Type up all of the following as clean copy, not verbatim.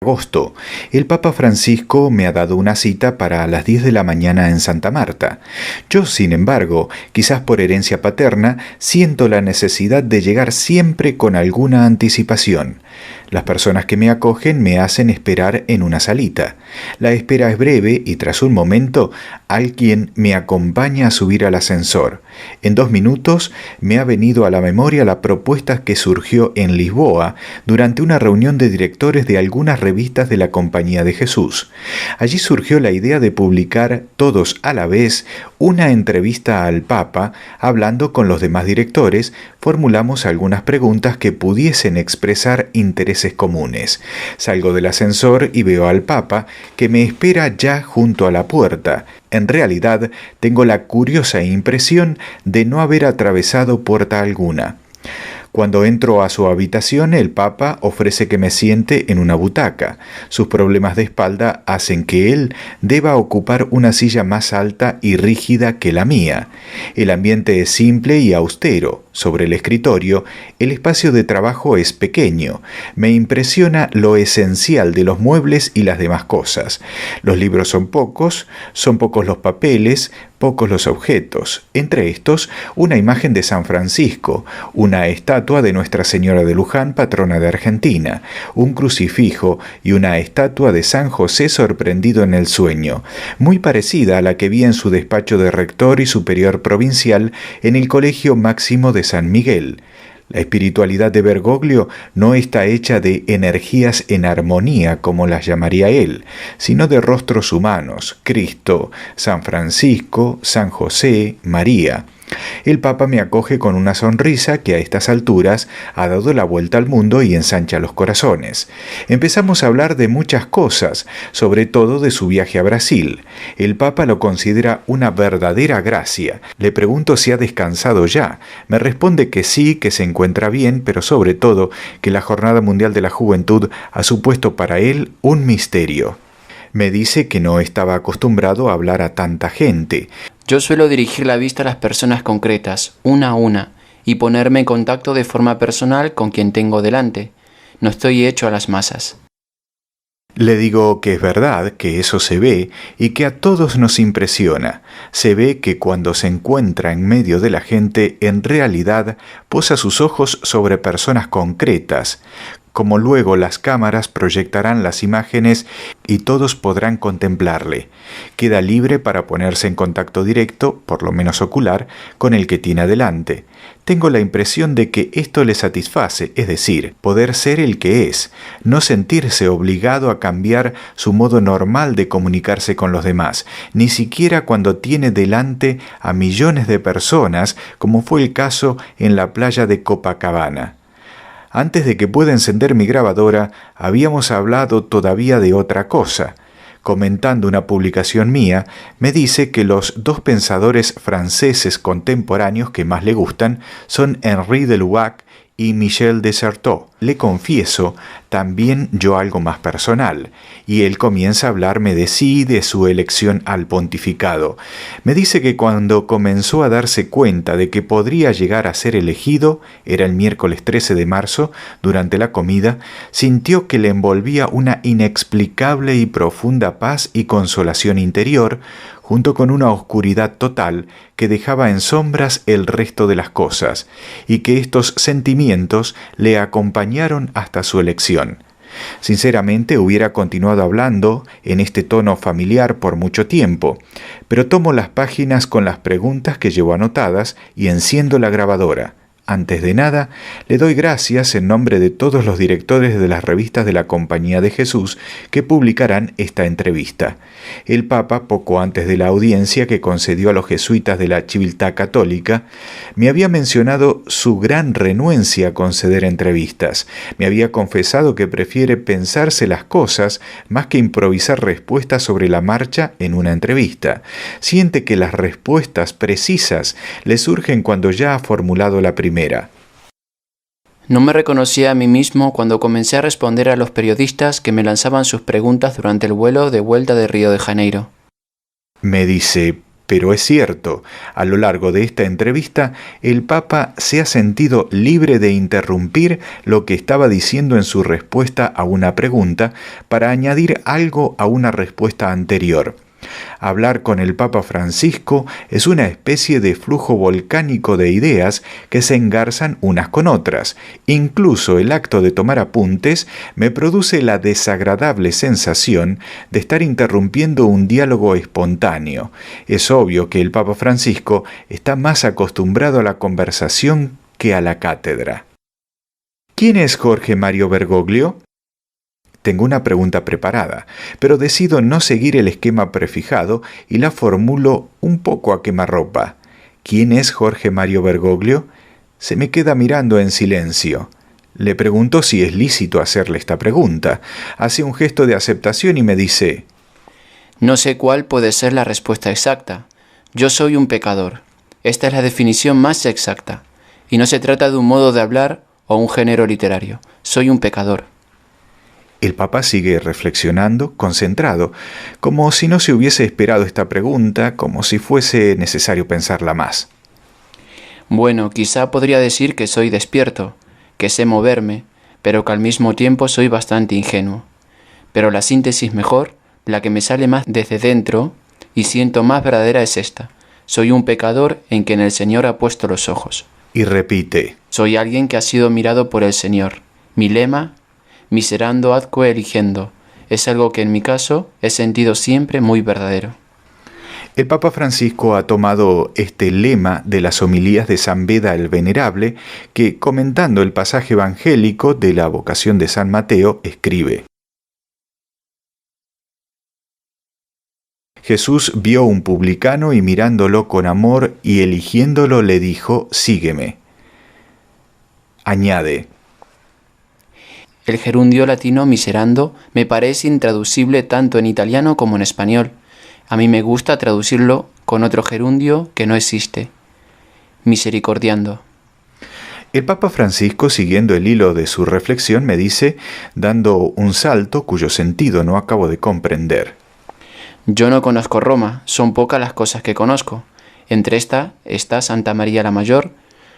Agosto, el Papa Francisco me ha dado una cita para las 10 de la mañana en Santa Marta. Yo, sin embargo, quizás por herencia paterna, siento la necesidad de llegar siempre con alguna anticipación. Las personas que me acogen me hacen esperar en una salita. La espera es breve y tras un momento alguien me acompaña a subir al ascensor. En 2 minutos me ha venido a la memoria la propuesta que surgió en Lisboa durante una reunión de directores de algunas revistas de la Compañía de Jesús. Allí surgió la idea de publicar todos a la vez una entrevista al Papa. Hablando con los demás directores, formulamos algunas preguntas que pudiesen expresar intereses comunes. Salgo del ascensor y veo al Papa, que me espera ya junto a la puerta. En realidad, tengo la curiosa impresión de no haber atravesado puerta alguna. Cuando entro a su habitación, el Papa ofrece que me siente en una butaca. Sus problemas de espalda hacen que él deba ocupar una silla más alta y rígida que la mía. El ambiente es simple y austero. Sobre el escritorio, el espacio de trabajo es pequeño. Me impresiona lo esencial de los muebles y las demás cosas. Los libros son pocos los papeles, pocos los objetos. Entre estos, una imagen de San Francisco, una estatua de Nuestra Señora de Luján, patrona de Argentina, un crucifijo y una estatua de San José sorprendido en el sueño, muy parecida a la que vi en su despacho de rector y superior provincial en el Colegio Máximo de San Miguel. La espiritualidad de Bergoglio no está hecha de energías en armonía, como las llamaría él, sino de rostros humanos: Cristo, San Francisco, San José, María. El Papa me acoge con una sonrisa que a estas alturas ha dado la vuelta al mundo y ensancha los corazones. Empezamos a hablar de muchas cosas, sobre todo de su viaje a Brasil. El Papa lo considera una verdadera gracia. Le pregunto si ha descansado ya. Me responde que sí, que se encuentra bien, pero sobre todo que la Jornada Mundial de la Juventud ha supuesto para él un misterio. Me dice que no estaba acostumbrado a hablar a tanta gente. Yo suelo dirigir la vista a las personas concretas, una a una, y ponerme en contacto de forma personal con quien tengo delante. No estoy hecho a las masas. Le digo que es verdad, que eso se ve y que a todos nos impresiona. Se ve que cuando se encuentra en medio de la gente, en realidad posa sus ojos sobre personas concretas, como luego las cámaras proyectarán las imágenes y todos podrán contemplarle. Queda libre para ponerse en contacto directo, por lo menos ocular, con el que tiene adelante. Tengo la impresión de que esto le satisface, es decir, poder ser el que es, no sentirse obligado a cambiar su modo normal de comunicarse con los demás, ni siquiera cuando tiene delante a millones de personas, como fue el caso en la playa de Copacabana. Antes de que pueda encender mi grabadora, habíamos hablado todavía de otra cosa. Comentando una publicación mía, me dice que los 2 pensadores franceses contemporáneos que más le gustan son Henri de Lubac y Michel de Certeau. Le confieso también yo algo más personal, y él comienza a hablarme de sí, de su elección al pontificado. Me dice que cuando comenzó a darse cuenta de que podría llegar a ser elegido, era el miércoles 13 de marzo, durante la comida, sintió que le envolvía una inexplicable y profunda paz y consolación interior, junto con una oscuridad total que dejaba en sombras el resto de las cosas, y que estos sentimientos le acompañaron hasta su elección. Sinceramente hubiera continuado hablando en este tono familiar por mucho tiempo, pero tomo las páginas con las preguntas que llevo anotadas y enciendo la grabadora. Antes de nada, le doy gracias en nombre de todos los directores de las revistas de la Compañía de Jesús que publicarán esta entrevista. El Papa, poco antes de la audiencia que concedió a los jesuitas de la Civiltà Católica, me había mencionado su gran renuencia a conceder entrevistas. Me había confesado que prefiere pensarse las cosas más que improvisar respuestas sobre la marcha en una entrevista. Siente que las respuestas precisas le surgen cuando ya ha formulado la primera. No me reconocía a mí mismo cuando comencé a responder a los periodistas que me lanzaban sus preguntas durante el vuelo de vuelta de Río de Janeiro. Me dice, Pero es cierto, a lo largo de esta entrevista, el Papa se ha sentido libre de interrumpir lo que estaba diciendo en su respuesta a una pregunta para añadir algo a una respuesta anterior. Hablar con el Papa Francisco es una especie de flujo volcánico de ideas que se engarzan unas con otras. Incluso el acto de tomar apuntes me produce la desagradable sensación de estar interrumpiendo un diálogo espontáneo. Es obvio que el Papa Francisco está más acostumbrado a la conversación que a la cátedra. ¿Quién es Jorge Mario Bergoglio? Tengo una pregunta preparada, pero decido no seguir el esquema prefijado y la formulo un poco a quemarropa. ¿Quién es Jorge Mario Bergoglio? Se me queda mirando en silencio. Le pregunto si es lícito hacerle esta pregunta. Hace un gesto de aceptación y me dice: No sé cuál puede ser la respuesta exacta. Yo soy un pecador. Esta es la definición más exacta. Y no se trata de un modo de hablar o un género literario. Soy un pecador. El Papa sigue reflexionando, concentrado, como si no se hubiese esperado esta pregunta, como si fuese necesario pensarla más. Bueno, quizá podría decir que soy despierto, que sé moverme, pero que al mismo tiempo soy bastante ingenuo. Pero la síntesis mejor, la que me sale más desde dentro y siento más verdadera es esta. Soy un pecador en quien el Señor ha puesto los ojos. Y repite: Soy alguien que ha sido mirado por el Señor. Mi lema: miserando adque eligendo, es algo que en mi caso he sentido siempre muy verdadero. El Papa Francisco ha tomado este lema de las homilías de San Beda el Venerable, que, comentando el pasaje evangélico de la vocación de San Mateo, escribe: Jesús vio un publicano y mirándolo con amor y eligiéndolo le dijo: sígueme. Añade: El gerundio latino miserando me parece intraducible tanto en italiano como en español. A mí me gusta traducirlo con otro gerundio que no existe: misericordiando. El Papa Francisco, siguiendo el hilo de su reflexión, me dice, dando un salto cuyo sentido no acabo de comprender: Yo no conozco Roma, son pocas las cosas que conozco. Entre estas está Santa María la Mayor,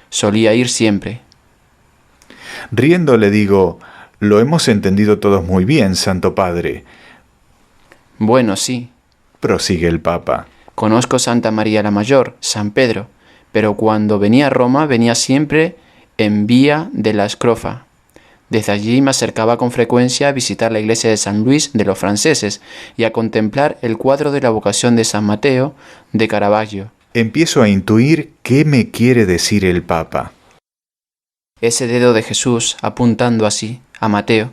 solía ir siempre. Riendo le digo: lo hemos entendido todos muy bien, Santo Padre. Bueno, sí. Prosigue el Papa. Conozco Santa María la Mayor, San Pedro, pero cuando venía a Roma venía siempre en Vía de la Scrofa. Desde allí me acercaba con frecuencia a visitar la iglesia de San Luis de los franceses y a contemplar el cuadro de la vocación de San Mateo de Caravaggio. Empiezo a intuir qué me quiere decir el Papa. Ese dedo de Jesús apuntando así, a Mateo.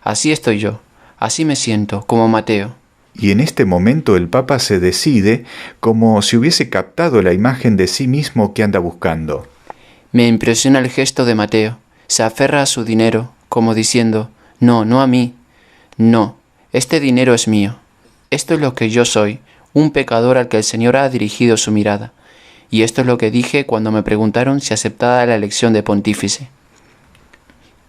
Así estoy yo, así me siento, como Mateo. Y en este momento el Papa se decide como si hubiese captado la imagen de sí mismo que anda buscando. Me impresiona el gesto de Mateo. Se aferra a su dinero, como diciendo: no, no a mí. No, este dinero es mío. Esto es lo que yo soy, un pecador al que el Señor ha dirigido su mirada. Y esto es lo que dije cuando me preguntaron si aceptaba la elección de pontífice.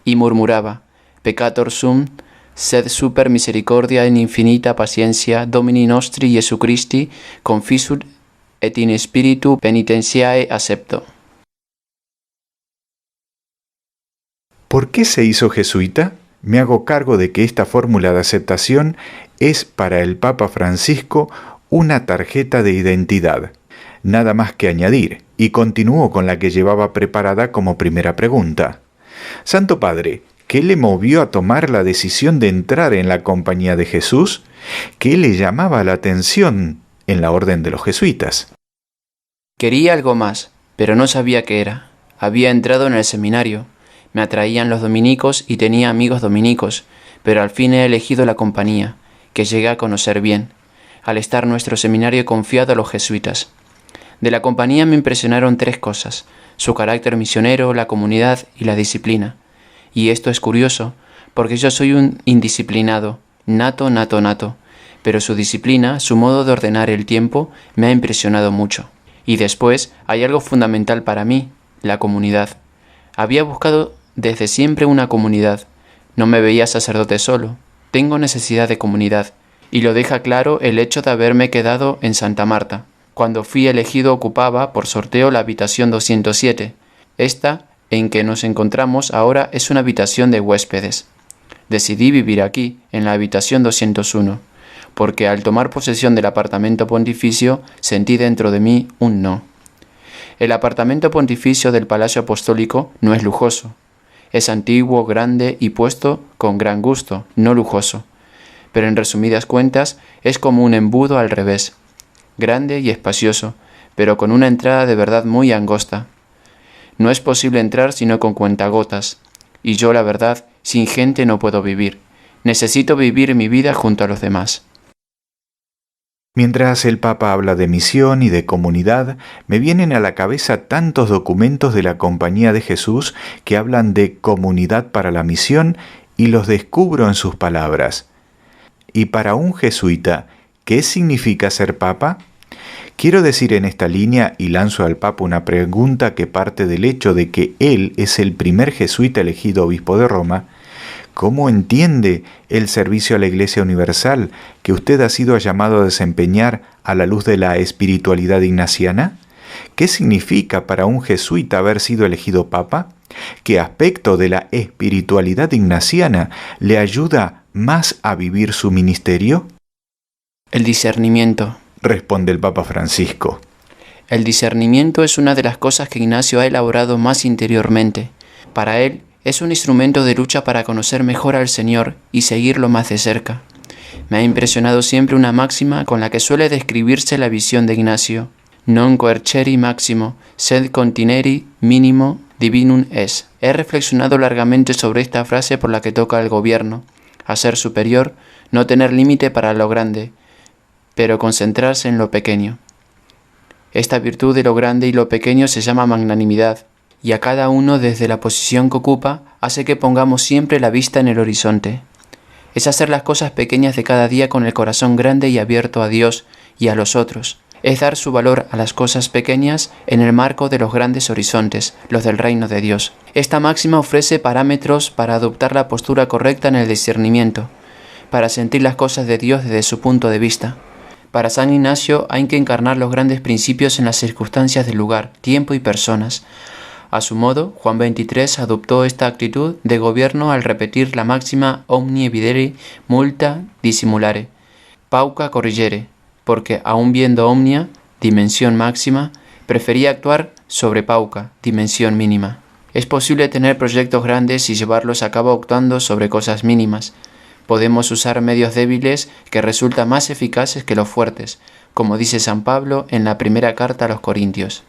Y murmuraba: Peccator sum, sed super misericordia in infinita paciencia Domini nostri Jesu Christi confisur et in spiritu penitentiae accepto. ¿Por qué se hizo jesuita? Me hago cargo de que esta fórmula de aceptación es para el Papa Francisco una tarjeta de identidad. Nada más que añadir, y continúo con la que llevaba preparada como primera pregunta. Santo Padre, ¿qué le movió a tomar la decisión de entrar en la compañía de Jesús? ¿Qué le llamaba la atención en la orden de los jesuitas? Quería algo más, pero no sabía qué era. Había entrado en el seminario. Me atraían los dominicos y tenía amigos dominicos, pero al fin he elegido la compañía, que llegué a conocer bien, al estar nuestro seminario confiado a los jesuitas. De la compañía me impresionaron 3 cosas: su carácter misionero, la comunidad y la disciplina. Y esto es curioso, porque yo soy un indisciplinado, nato, pero su disciplina, su modo de ordenar el tiempo, me ha impresionado mucho. Y después hay algo fundamental para mí: la comunidad. Había buscado desde siempre una comunidad. No me veía sacerdote solo. Tengo necesidad de comunidad, y lo deja claro el hecho de haberme quedado en Santa Marta. Cuando fui elegido ocupaba por sorteo la habitación 207. Esta en que nos encontramos ahora es una habitación de huéspedes. Decidí vivir aquí, en la habitación 201, porque al tomar posesión del apartamento pontificio sentí dentro de mí un no. El apartamento pontificio del Palacio Apostólico no es lujoso. Es antiguo, grande y puesto con gran gusto, no lujoso. Pero en resumidas cuentas es como un embudo al revés, grande y espacioso, pero con una entrada de verdad muy angosta. No es posible entrar sino con cuentagotas, y yo, la verdad, sin gente no puedo vivir. Necesito vivir mi vida junto a los demás. Mientras el Papa habla de misión y de comunidad, me vienen a la cabeza tantos documentos de la Compañía de Jesús que hablan de comunidad para la misión y los descubro en sus palabras. Y para un jesuita, ¿qué significa ser Papa? Quiero decir en esta línea, y lanzo al Papa una pregunta que parte del hecho de que él es el primer jesuita elegido obispo de Roma. ¿Cómo entiende el servicio a la Iglesia Universal que usted ha sido llamado a desempeñar a la luz de la espiritualidad ignaciana? ¿Qué significa para un jesuita haber sido elegido Papa? ¿Qué aspecto de la espiritualidad ignaciana le ayuda más a vivir su ministerio? El discernimiento. Responde el Papa Francisco. El discernimiento es una de las cosas que Ignacio ha elaborado más interiormente. Para él, es un instrumento de lucha para conocer mejor al Señor y seguirlo más de cerca. Me ha impresionado siempre una máxima con la que suele describirse la visión de Ignacio. Non coerceri maximo, sed contineri minimo divinum es. He reflexionado largamente sobre esta frase por la que toca el gobierno. A ser superior, no tener límite para lo grande, pero concentrarse en lo pequeño. Esta virtud de lo grande y lo pequeño se llama magnanimidad, y a cada uno desde la posición que ocupa hace que pongamos siempre la vista en el horizonte. Es hacer las cosas pequeñas de cada día con el corazón grande y abierto a Dios y a los otros. Es dar su valor a las cosas pequeñas en el marco de los grandes horizontes, los del reino de Dios. Esta máxima ofrece parámetros para adoptar la postura correcta en el discernimiento, para sentir las cosas de Dios desde su punto de vista. Para San Ignacio hay que encarnar los grandes principios en las circunstancias del lugar, tiempo y personas. A su modo, Juan XXIII adoptó esta actitud de gobierno al repetir la máxima omni videri multa dissimulare, pauca corrigere, porque aun viendo omnia, dimensión máxima, prefería actuar sobre pauca, dimensión mínima. Es posible tener proyectos grandes y llevarlos a cabo actuando sobre cosas mínimas. Podemos usar medios débiles que resultan más eficaces que los fuertes, como dice San Pablo en la primera carta a los Corintios.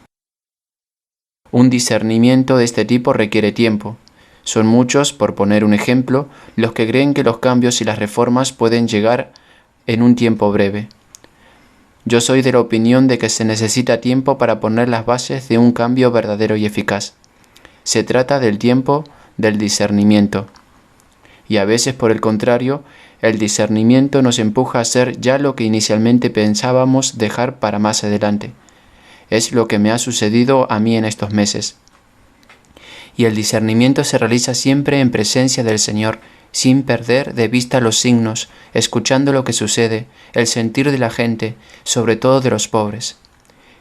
Un discernimiento de este tipo requiere tiempo. Son muchos, por poner un ejemplo, los que creen que los cambios y las reformas pueden llegar en un tiempo breve. Yo soy de la opinión de que se necesita tiempo para poner las bases de un cambio verdadero y eficaz. Se trata del tiempo del discernimiento. Y a veces, por el contrario, el discernimiento nos empuja a hacer ya lo que inicialmente pensábamos dejar para más adelante. Es lo que me ha sucedido a mí en estos meses. Y el discernimiento se realiza siempre en presencia del Señor, sin perder de vista los signos, escuchando lo que sucede, el sentir de la gente, sobre todo de los pobres.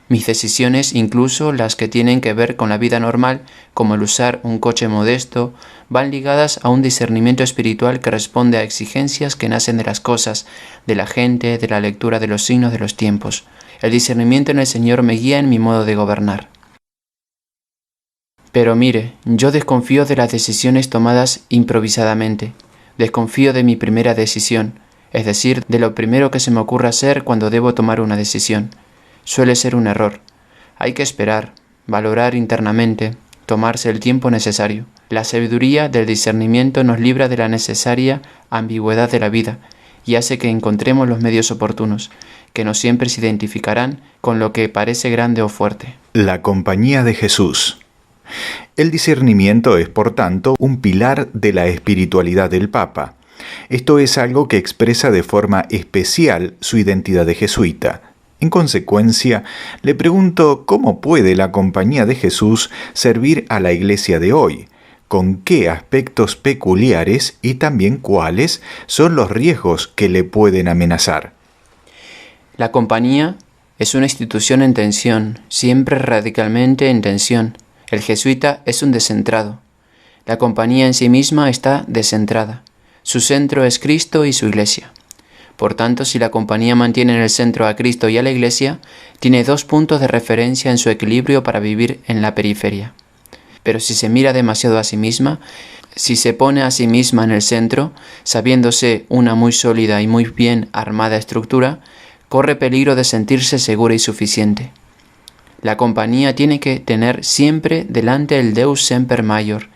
Mis decisiones, incluso las que tienen que ver con la vida normal, como el usar un coche modesto, van ligadas a un discernimiento espiritual que responde a exigencias que nacen de las cosas, de la gente, de la lectura de los signos de los tiempos. El discernimiento en el Señor me guía en mi modo de gobernar. Pero mire, yo desconfío de las decisiones tomadas improvisadamente. Desconfío de mi primera decisión, es decir, de lo primero que se me ocurre hacer cuando debo tomar una decisión. Suele ser un error. Hay que esperar, valorar internamente, tomarse el tiempo necesario. La sabiduría del discernimiento nos libra de la necesaria ambigüedad de la vida y hace que encontremos los medios oportunos, que no siempre se identificarán con lo que parece grande o fuerte. La compañía de Jesús. El discernimiento es, por tanto, un pilar de la espiritualidad del Papa. Esto es algo que expresa de forma especial su identidad de jesuita. En consecuencia, le pregunto cómo puede la compañía de Jesús servir a la Iglesia de hoy, con qué aspectos peculiares y también cuáles son los riesgos que le pueden amenazar. La compañía Es una institución en tensión, siempre radicalmente en tensión. El jesuita es un descentrado. La compañía en sí misma está descentrada. Su centro es Cristo y su Iglesia. Por tanto, si la compañía mantiene en el centro a Cristo y a la Iglesia, tiene dos puntos de referencia en su equilibrio para vivir en la periferia. Pero si se mira demasiado a sí misma, si se pone a sí misma en el centro, sabiéndose una muy sólida y muy bien armada estructura, corre peligro de sentirse segura y suficiente. La compañía tiene que tener siempre delante el Deus semper maior,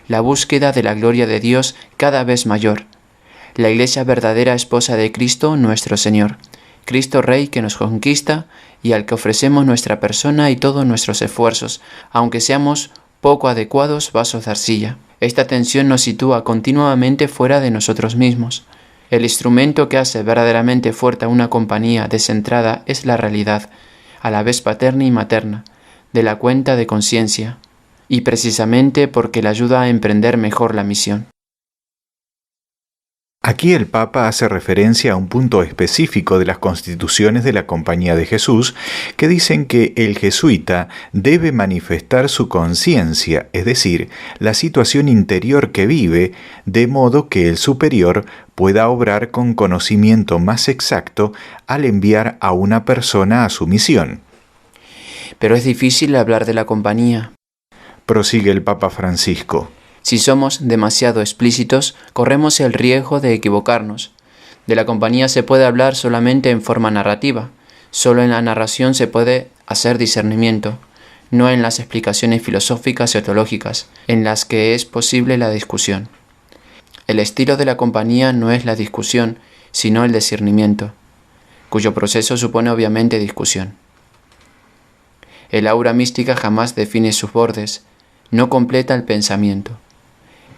la búsqueda de la gloria de Dios cada vez mayor. La Iglesia verdadera esposa de Cristo nuestro Señor, Cristo Rey que nos conquista y al que ofrecemos nuestra persona y todos nuestros esfuerzos, aunque seamos poco adecuados vasos de arcilla. Esta tensión nos sitúa continuamente fuera de nosotros mismos. El instrumento que hace verdaderamente fuerte a una compañía descentrada es la realidad, a la vez paterna y materna, de la cuenta de conciencia, y precisamente porque la ayuda a emprender mejor la misión. Aquí el Papa hace referencia a un punto específico de las constituciones de la Compañía de Jesús que dicen que el jesuita debe manifestar su conciencia, es decir, la situación interior que vive, de modo que el superior pueda obrar con conocimiento más exacto al enviar a una persona a su misión. Pero es difícil hablar de la compañía. Prosigue el Papa Francisco. Si somos demasiado explícitos, corremos el riesgo de equivocarnos. De la compañía se puede hablar solamente en forma narrativa. Solo en la narración se puede hacer discernimiento, no en las explicaciones filosóficas y teológicas, en las que es posible la discusión. El estilo de la compañía no es la discusión, sino el discernimiento, cuyo proceso supone obviamente discusión. El aura mística jamás define sus bordes, no completa el pensamiento.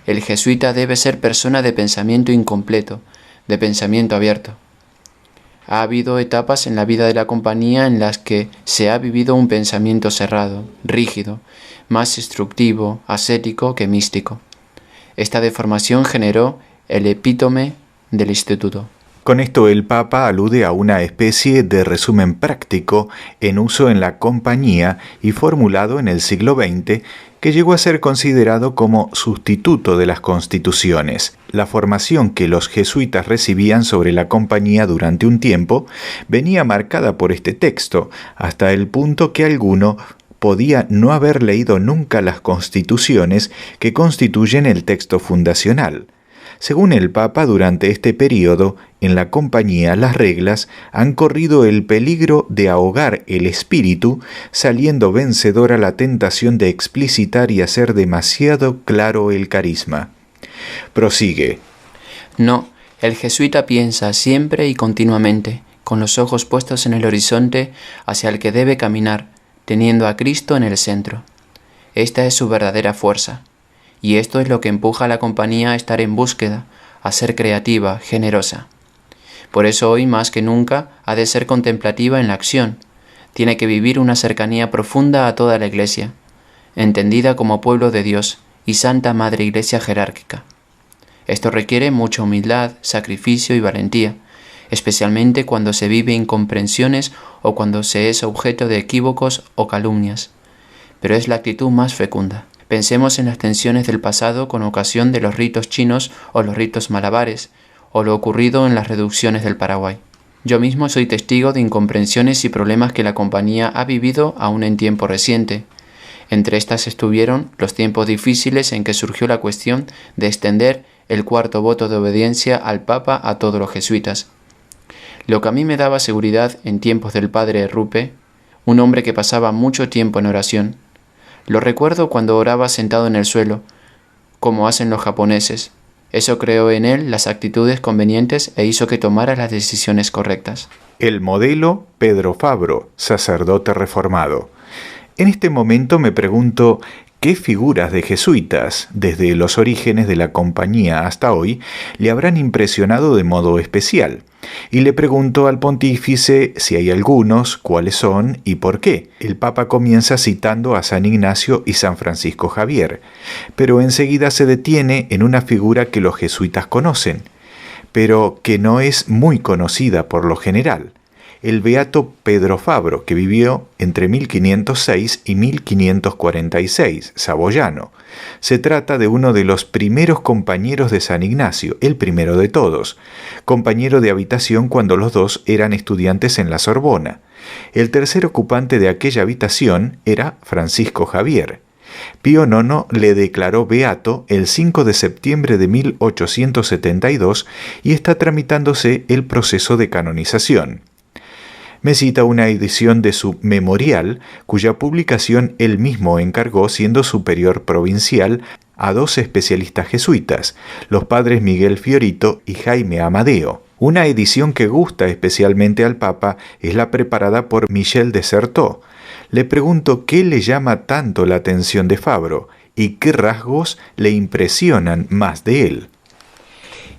El jesuita debe ser persona de pensamiento incompleto, de pensamiento abierto. Ha habido etapas en la vida de la compañía en las que se ha vivido un pensamiento cerrado, rígido, más instructivo, ascético que místico. Esta deformación generó el epítome del instituto. Con esto el Papa alude a una especie de resumen práctico en uso en la compañía y formulado en el siglo XX que llegó a ser considerado como sustituto de las constituciones. La formación que los jesuitas recibían sobre la compañía durante un tiempo venía marcada por este texto, hasta el punto que alguno podía no haber leído nunca las constituciones que constituyen el texto fundacional. Según el Papa, durante este período, en la compañía las reglas han corrido el peligro de ahogar el espíritu, saliendo vencedora la tentación de explicitar y hacer demasiado claro el carisma. Prosigue. No, el jesuita piensa siempre y continuamente, con los ojos puestos en el horizonte hacia el que debe caminar, teniendo a Cristo en el centro. Esta es su verdadera fuerza. Y esto es lo que empuja a la compañía a estar en búsqueda, a ser creativa, generosa. Por eso hoy más que nunca ha de ser contemplativa en la acción. Tiene que vivir una cercanía profunda a toda la Iglesia, entendida como pueblo de Dios y Santa Madre Iglesia jerárquica. Esto requiere mucha humildad, sacrificio y valentía, especialmente cuando se vive incomprensiones o cuando se es objeto de equívocos o calumnias. Pero es la actitud más fecunda. Pensemos en las tensiones del pasado con ocasión de los ritos chinos o los ritos malabares, o lo ocurrido en las reducciones del Paraguay. Yo mismo soy testigo de incomprensiones y problemas que la compañía ha vivido aún en tiempo reciente. Entre estas estuvieron los tiempos difíciles en que surgió la cuestión de extender el cuarto voto de obediencia al Papa a todos los jesuitas. Lo que a mí me daba seguridad en tiempos del padre Rupe, un hombre que pasaba mucho tiempo en oración. Lo recuerdo cuando oraba sentado en el suelo, como hacen los japoneses. Eso creó en él las actitudes convenientes e hizo que tomara las decisiones correctas. El modelo Pedro Fabro, sacerdote reformado. En este momento me pregunto, ¿qué figuras de jesuitas, desde los orígenes de la compañía hasta hoy, le habrán impresionado de modo especial? Y le pregunto al pontífice si hay algunos, cuáles son y por qué. El Papa comienza citando a San Ignacio y San Francisco Javier, pero enseguida se detiene en una figura que los jesuitas conocen, pero que no es muy conocida por lo general. el beato Pedro Fabro, que vivió entre 1506 y 1546, saboyano. Se trata de uno de los primeros compañeros de San Ignacio, el primero de todos, compañero de habitación cuando los dos eran estudiantes en la Sorbona. El tercer ocupante de aquella habitación era Francisco Javier. Pío IX le declaró beato el 5 de septiembre de 1872 y está tramitándose el proceso de canonización. Me cita una edición de su Memorial, cuya publicación él mismo encargó siendo superior provincial a dos especialistas jesuitas, los padres Miguel Fiorito y Jaime Amadeo. Una edición que gusta especialmente al Papa es la preparada por Michel de Certeau. Le pregunto qué le llama tanto la atención de Fabro y qué rasgos le impresionan más de él.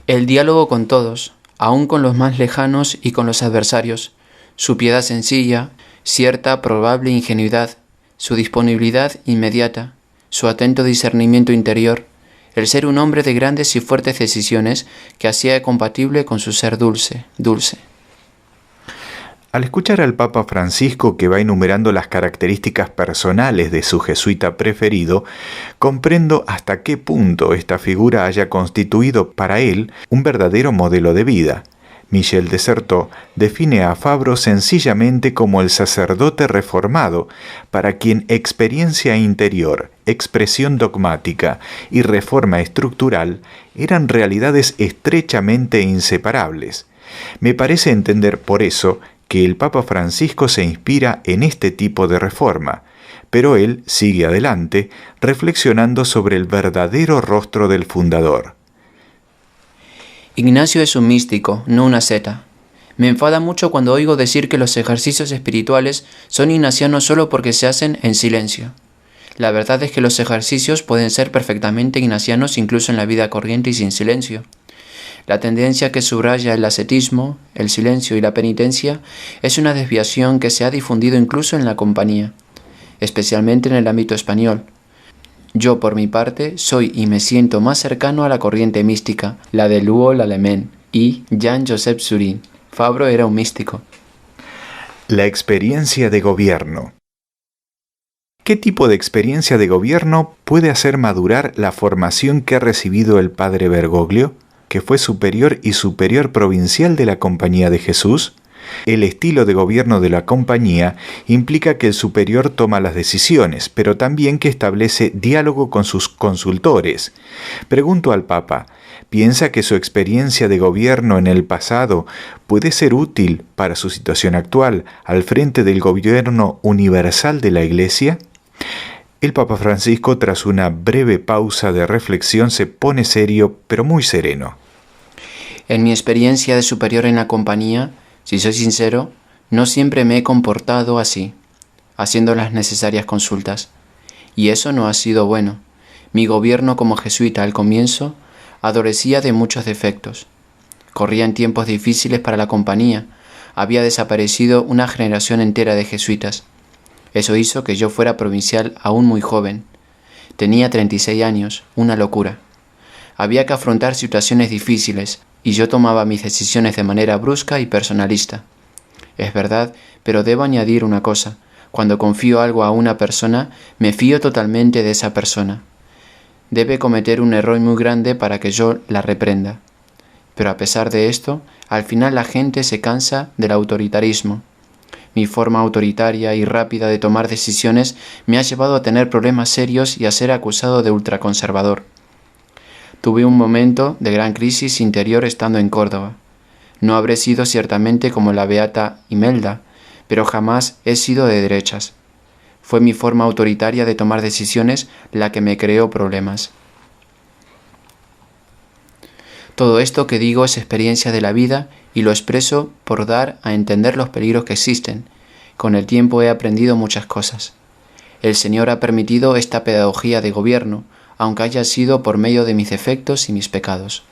El diálogo con todos, aun con los más lejanos y con los adversarios, su piedad sencilla, cierta probable ingenuidad, su disponibilidad inmediata, su atento discernimiento interior, el ser un hombre de grandes y fuertes decisiones que hacía compatible con su ser dulce. Al escuchar al Papa Francisco que va enumerando las características personales de su jesuita preferido, comprendo hasta qué punto esta figura haya constituido para él un verdadero modelo de vida. Michel de Certeau define a Fabro sencillamente como el sacerdote reformado, para quien experiencia interior, expresión dogmática y reforma estructural eran realidades estrechamente inseparables. Me parece entender por eso que el Papa Francisco se inspira en este tipo de reforma, pero él sigue adelante reflexionando sobre el verdadero rostro del fundador. Ignacio es un místico, no una asceta. Me enfada mucho cuando oigo decir que los ejercicios espirituales son ignacianos solo porque se hacen en silencio. La verdad es que los ejercicios pueden ser perfectamente ignacianos incluso en la vida corriente y sin silencio. La tendencia que subraya el ascetismo, el silencio y la penitencia es una desviación que se ha difundido incluso en la compañía, especialmente en el ámbito español. Yo, por mi parte, soy y me siento más cercano a la corriente mística, la de Luo Lallement y Jean-Joseph Surin. Fabro era un místico. La experiencia de gobierno. ¿Qué tipo de experiencia de gobierno puede hacer madurar la formación que ha recibido el padre Bergoglio, que fue superior y superior provincial de la Compañía de Jesús? El estilo de gobierno de la compañía implica que el superior toma las decisiones, pero también que establece diálogo con sus consultores. Pregunto al Papa, ¿piensa que su experiencia de gobierno en el pasado puede ser útil para su situación actual al frente del gobierno universal de la Iglesia? El Papa Francisco, tras una breve pausa de reflexión, se pone serio, pero muy sereno. En mi experiencia de superior en la compañía, si soy sincero, no siempre me he comportado así, haciendo las necesarias consultas. Y eso no ha sido bueno. Mi gobierno como jesuita al comienzo adolecía de muchos defectos. Corrían tiempos difíciles para la compañía. Había desaparecido una generación entera de jesuitas. Eso hizo que yo fuera provincial aún muy joven. Tenía 36 años, una locura. Había que afrontar situaciones difíciles, y yo tomaba mis decisiones de manera brusca y personalista. Es verdad, pero debo añadir una cosa. Cuando confío algo a una persona, me fío totalmente de esa persona. Debe cometer un error muy grande para que yo la reprenda. Pero a pesar de esto, al final la gente se cansa del autoritarismo. Mi forma autoritaria y rápida de tomar decisiones me ha llevado a tener problemas serios y a ser acusado de ultraconservador. Tuve un momento de gran crisis interior estando en Córdoba. No habré sido ciertamente como la beata Imelda, pero jamás he sido de derechas. Fue mi forma autoritaria de tomar decisiones la que me creó problemas. Todo esto que digo es experiencia de la vida y lo expreso por dar a entender los peligros que existen. Con el tiempo he aprendido muchas cosas. El Señor ha permitido esta pedagogía de gobierno, aunque haya sido por medio de mis defectos y mis pecados.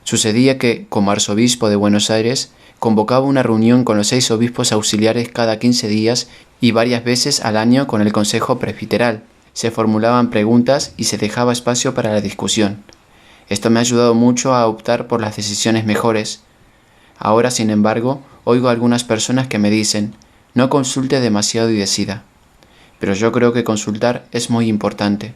Sucedía que, como arzobispo de Buenos Aires, convocaba una reunión con los 6 obispos auxiliares cada 15 días y varias veces al año con el Consejo Presbiteral. Se formulaban preguntas y se dejaba espacio para la discusión. Esto me ha ayudado mucho a optar por las decisiones mejores. Ahora, sin embargo, Oigo a algunas personas que me dicen, no consulte demasiado y decida. Pero yo creo que consultar es muy importante.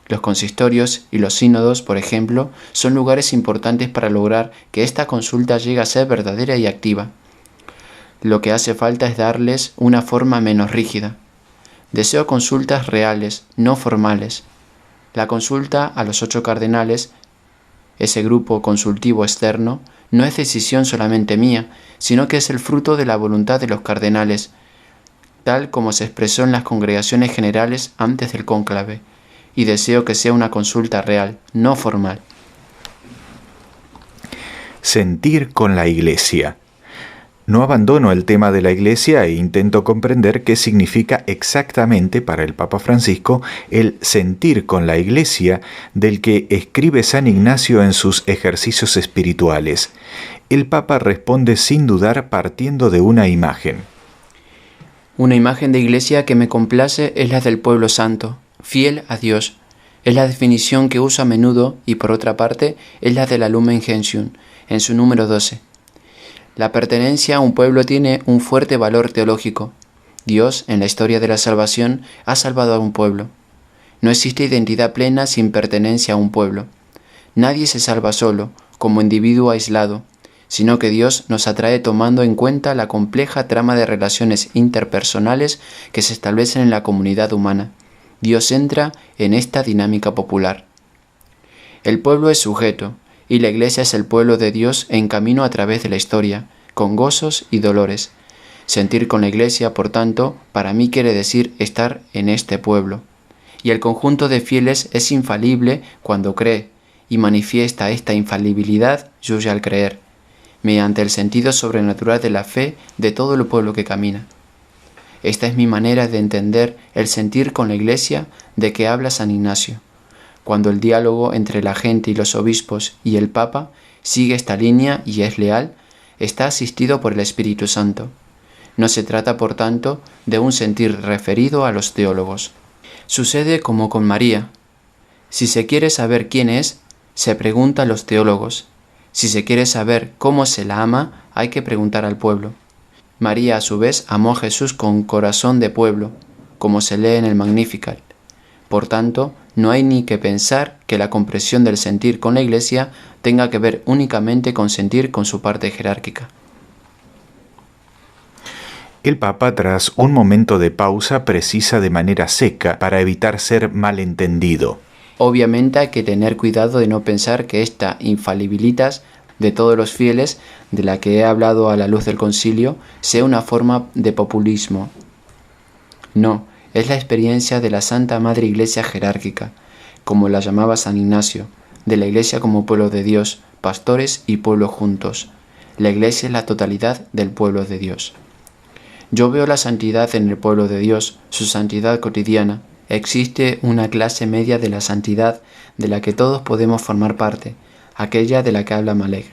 Los consistorios y los sínodos, por ejemplo, son lugares importantes para lograr que esta consulta llegue a ser verdadera y activa. Lo que hace falta es darles una forma menos rígida. Deseo consultas reales, no formales. La consulta a los 8 cardenales, ese grupo consultivo externo, no es decisión solamente mía, sino que es el fruto de la voluntad de los cardenales, tal como se expresó en las congregaciones generales antes del cónclave, y deseo que sea una consulta real, no formal. Sentir con la Iglesia. No abandono el tema de la Iglesia e intento comprender qué significa exactamente para el Papa Francisco el sentir con la Iglesia del que escribe San Ignacio en sus ejercicios espirituales. El Papa responde sin dudar partiendo de una imagen. Una imagen de Iglesia que me complace es la del pueblo santo, fiel a Dios. Es la definición que uso a menudo y por otra parte es la de la Lumen Gentium, en su número 12. La pertenencia a un pueblo tiene un fuerte valor teológico. Dios, en la historia de la salvación, ha salvado a un pueblo. No existe identidad plena sin pertenencia a un pueblo. Nadie se salva solo, como individuo aislado, sino que Dios nos atrae tomando en cuenta la compleja trama de relaciones interpersonales que se establecen en la comunidad humana. Dios entra en esta dinámica popular. El pueblo es sujeto, y la Iglesia es el pueblo de Dios en camino a través de la historia, con gozos y dolores. Sentir con la Iglesia, por tanto, para mí quiere decir estar en este pueblo. Y el conjunto de fieles es infalible cuando cree, y manifiesta esta infalibilidad suya al creer, mediante el sentido sobrenatural de la fe de todo el pueblo que camina. Esta es mi manera de entender el sentir con la Iglesia de que habla San Ignacio, cuando el diálogo entre la gente y los obispos y el Papa sigue esta línea y es leal, está asistido por el Espíritu Santo. No se trata, por tanto, de un sentir referido a los teólogos. Sucede como con María. Si se quiere saber quién es, se pregunta a los teólogos. Si se quiere saber cómo se la ama, hay que preguntar al pueblo. María, a su vez, amó a Jesús con corazón de pueblo, como se lee en el Magnificat. Por tanto, no hay ni que pensar que la comprensión del sentir con la Iglesia tenga que ver únicamente con sentir con su parte jerárquica. El Papa, tras un momento de pausa, precisa de manera seca para evitar ser malentendido. Obviamente hay que tener cuidado de no pensar que esta infalibilitas de todos los fieles, de la que he hablado a la luz del concilio, sea una forma de populismo. No, es la experiencia de la Santa Madre Iglesia jerárquica, como la llamaba San Ignacio, de la Iglesia como pueblo de Dios, pastores y pueblo juntos. La Iglesia es la totalidad del pueblo de Dios. Yo veo la santidad en el pueblo de Dios, su santidad cotidiana. Existe una clase media de la santidad de la que todos podemos formar parte, aquella de la que habla Malek.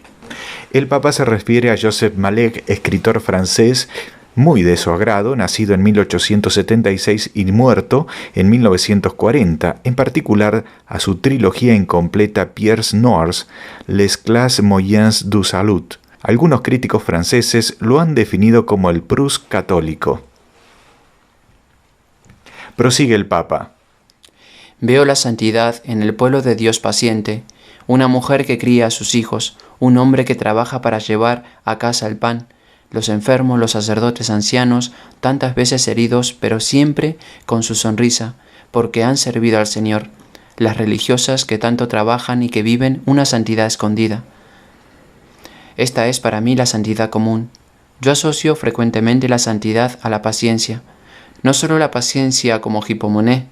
El Papa se refiere a Joseph Malek, escritor francés, muy de su agrado, nacido en 1876 y muerto en 1940, en particular a su trilogía incompleta Pierres Noirs, Les classes moyennes du salut. Algunos críticos franceses lo han definido como el Proust católico. Prosigue el Papa. Veo la santidad en el pueblo de Dios paciente, una mujer que cría a sus hijos, un hombre que trabaja para llevar a casa el pan, los enfermos, los sacerdotes ancianos, tantas veces heridos, pero siempre con su sonrisa, porque han servido al Señor, las religiosas que tanto trabajan y que viven una santidad escondida. Esta es para mí la santidad común. Yo asocio frecuentemente la santidad a la paciencia, no solo la paciencia como Hippomoné,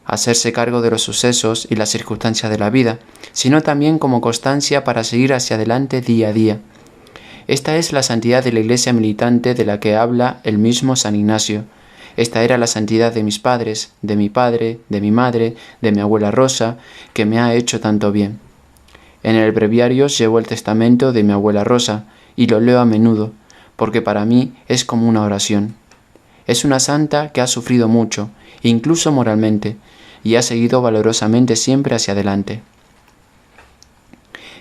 hacerse cargo de los sucesos y las circunstancias de la vida, sino también como constancia para seguir hacia adelante día a día. Esta es la santidad de la Iglesia militante de la que habla el mismo San Ignacio. Esta era la santidad de mis padres, de mi padre, de mi madre, de mi abuela Rosa, que me ha hecho tanto bien. En el breviario llevo el testamento de mi abuela Rosa y lo leo a menudo, porque para mí es como una oración. Es una santa que ha sufrido mucho, incluso moralmente, y ha seguido valorosamente siempre hacia adelante.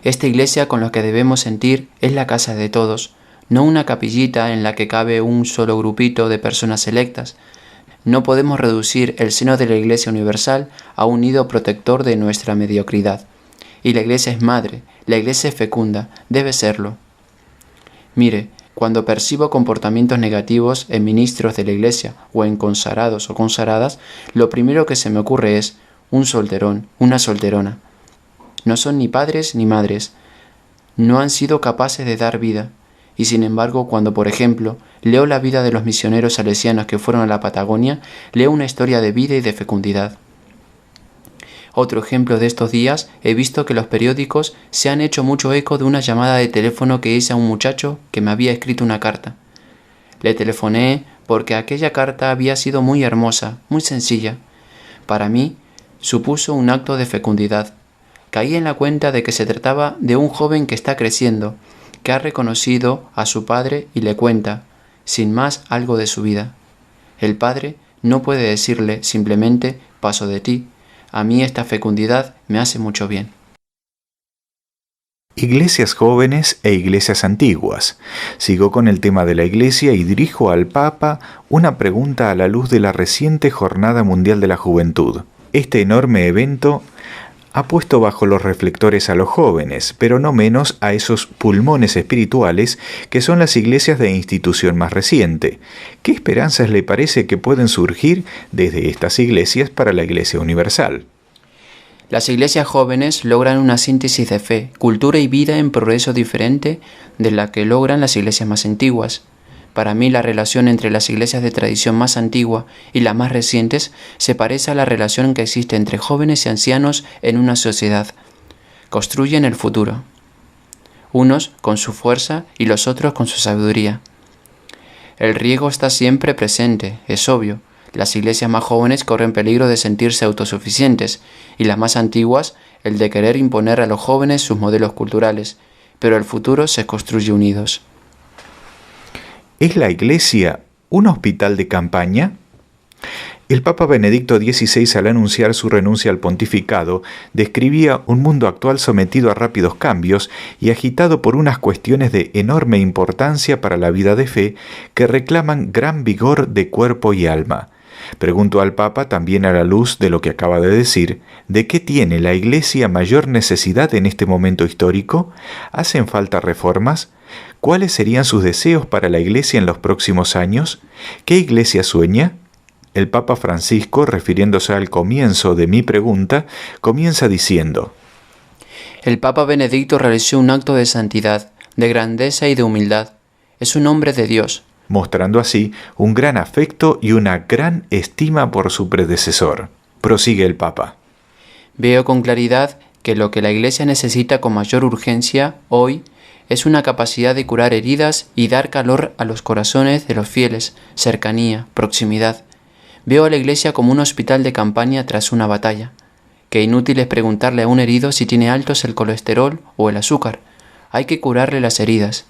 Esta Iglesia con la que debemos sentir es la casa de todos, no una capillita en la que cabe un solo grupito de personas selectas. No podemos reducir el seno de la Iglesia universal a un nido protector de nuestra mediocridad. Y la Iglesia es madre, la Iglesia es fecunda, debe serlo. Mire, cuando percibo comportamientos negativos en ministros de la Iglesia o en consagrados o consagradas, lo primero que se me ocurre es un solterón, una solterona. No son ni padres ni madres, no han sido capaces de dar vida. Y sin embargo, cuando, por ejemplo, leo la vida de los misioneros salesianos que fueron a la Patagonia, leo una historia de vida y de fecundidad. Otro ejemplo de estos días, he visto que los periódicos se han hecho mucho eco de una llamada de teléfono que hice a un muchacho que me había escrito una carta. Le telefoné porque aquella carta había sido muy hermosa, muy sencilla. Para mí, supuso un acto de fecundidad. Caí en la cuenta de que se trataba de un joven que está creciendo, que ha reconocido a su padre y le cuenta, sin más, algo de su vida. El padre no puede decirle simplemente, paso de ti. A mí esta fecundidad me hace mucho bien. Iglesias jóvenes e iglesias antiguas. Sigo con el tema de la iglesia y dirijo al Papa una pregunta a la luz de la reciente Jornada Mundial de la Juventud. Este enorme evento ha puesto bajo los reflectores a los jóvenes, pero no menos a esos pulmones espirituales que son las iglesias de institución más reciente. ¿Qué esperanzas le parece que pueden surgir desde estas iglesias para la Iglesia Universal? Las iglesias jóvenes logran una síntesis de fe, cultura y vida en progreso diferente de la que logran las iglesias más antiguas. Para mí la relación entre las iglesias de tradición más antigua y las más recientes se parece a la relación que existe entre jóvenes y ancianos en una sociedad. Construyen el futuro, unos con su fuerza y los otros con su sabiduría. El riesgo está siempre presente, es obvio. Las iglesias más jóvenes corren peligro de sentirse autosuficientes y las más antiguas el de querer imponer a los jóvenes sus modelos culturales, pero el futuro se construye unidos. ¿Es la Iglesia un hospital de campaña? El Papa Benedicto XVI, al anunciar su renuncia al pontificado, describía un mundo actual sometido a rápidos cambios y agitado por unas cuestiones de enorme importancia para la vida de fe que reclaman gran vigor de cuerpo y alma. Preguntó al Papa, también a la luz de lo que acaba de decir, ¿de qué tiene la Iglesia mayor necesidad en este momento histórico? ¿Hacen falta reformas? ¿Cuáles serían sus deseos para la Iglesia en los próximos años? ¿Qué Iglesia sueña? El Papa Francisco, refiriéndose al comienzo de mi pregunta, comienza diciendo: El Papa Benedicto realizó un acto de santidad, de grandeza y de humildad. Es un hombre de Dios, mostrando así un gran afecto y una gran estima por su predecesor. Prosigue el Papa. Veo con claridad que lo que la Iglesia necesita con mayor urgencia hoy es una capacidad de curar heridas y dar calor a los corazones de los fieles, cercanía, proximidad. Veo a la Iglesia como un hospital de campaña tras una batalla. Qué inútil es preguntarle a un herido si tiene altos el colesterol o el azúcar. Hay que curarle las heridas.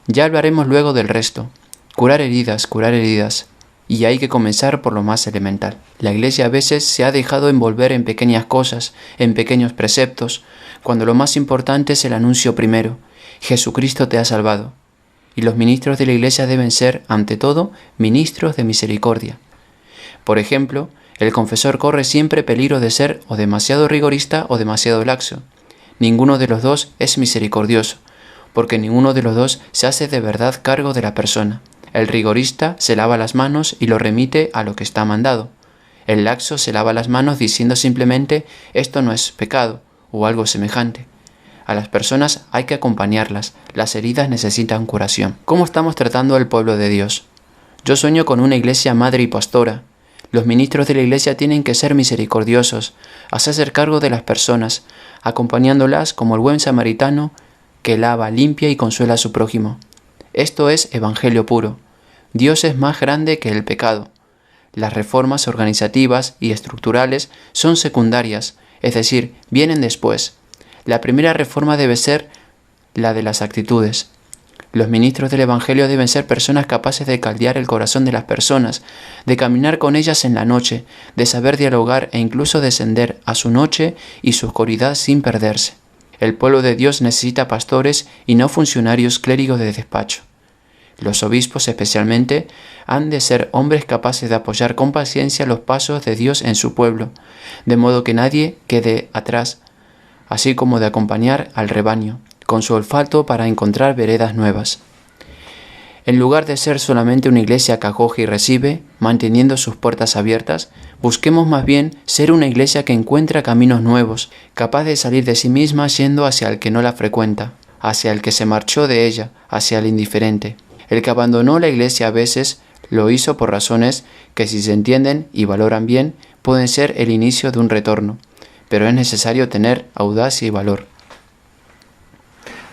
Ya hablaremos luego del resto. Curar heridas. Y hay que comenzar por lo más elemental. La Iglesia a veces se ha dejado envolver en pequeñas cosas, en pequeños preceptos, cuando lo más importante es el anuncio primero. Jesucristo te ha salvado. Y los ministros de la Iglesia deben ser, ante todo, ministros de misericordia. Por ejemplo, el confesor corre siempre peligro de ser o demasiado rigorista o demasiado laxo. Ninguno de los dos es misericordioso, porque ninguno de los dos se hace de verdad cargo de la persona. El rigorista se lava las manos y lo remite a lo que está mandado. El laxo se lava las manos diciendo simplemente esto no es pecado o algo semejante. A las personas hay que acompañarlas, las heridas necesitan curación. ¿Cómo estamos tratando al pueblo de Dios? Yo sueño con una iglesia madre y pastora. Los ministros de la iglesia tienen que ser misericordiosos, hacerse cargo de las personas, acompañándolas como el buen samaritano que lava, limpia y consuela a su prójimo. Esto es evangelio puro. Dios es más grande que el pecado. Las reformas organizativas y estructurales son secundarias, es decir, vienen después. La primera reforma debe ser la de las actitudes. Los ministros del Evangelio deben ser personas capaces de caldear el corazón de las personas, de caminar con ellas en la noche, de saber dialogar e incluso descender a su noche y su oscuridad sin perderse. El pueblo de Dios necesita pastores y no funcionarios clérigos de despacho. Los obispos especialmente han de ser hombres capaces de apoyar con paciencia los pasos de Dios en su pueblo, de modo que nadie quede atrás, así como de acompañar al rebaño, con su olfato para encontrar veredas nuevas. En lugar de ser solamente una iglesia que acoge y recibe, manteniendo sus puertas abiertas, busquemos más bien ser una iglesia que encuentra caminos nuevos, capaz de salir de sí misma yendo hacia el que no la frecuenta, hacia el que se marchó de ella, hacia el indiferente. El que abandonó la iglesia a veces lo hizo por razones que, si se entienden y valoran bien, pueden ser el inicio de un retorno, pero es necesario tener audacia y valor.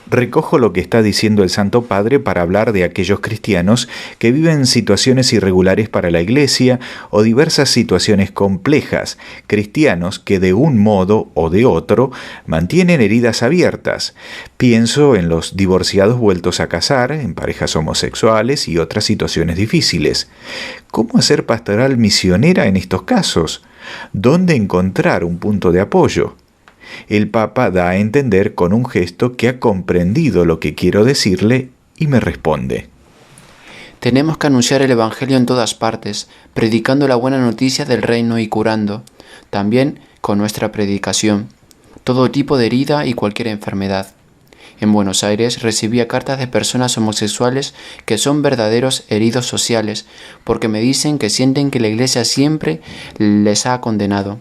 Recojo lo que está diciendo el Santo Padre para hablar de aquellos cristianos que viven situaciones irregulares para la Iglesia o diversas situaciones complejas, cristianos que de un modo o de otro mantienen heridas abiertas. Pienso en los divorciados vueltos a casar, en parejas homosexuales y otras situaciones difíciles. ¿Cómo hacer pastoral misionera en estos casos? ¿Dónde encontrar un punto de apoyo? El Papa da a entender con un gesto que ha comprendido lo que quiero decirle y me responde: Tenemos que anunciar el Evangelio en todas partes, predicando la buena noticia del reino y curando, también con nuestra predicación, todo tipo de herida y cualquier enfermedad. En Buenos Aires recibía cartas de personas homosexuales que son verdaderos heridos sociales, porque me dicen que sienten que la Iglesia siempre les ha condenado.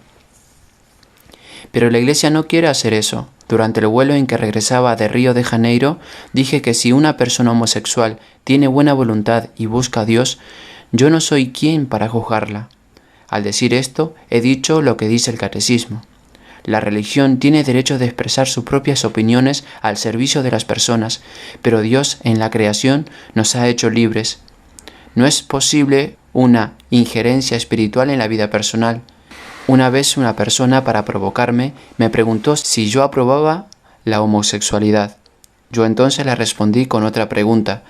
Pero la Iglesia no quiere hacer eso. Durante el vuelo en que regresaba de Río de Janeiro, dije que si una persona homosexual tiene buena voluntad y busca a Dios, yo no soy quien para juzgarla. Al decir esto, he dicho lo que dice el Catecismo. La religión tiene derecho de expresar sus propias opiniones al servicio de las personas, pero Dios en la creación nos ha hecho libres. No es posible una injerencia espiritual en la vida personal. Una vez una persona, para provocarme, me preguntó si yo aprobaba la homosexualidad. Yo entonces le respondí con otra pregunta.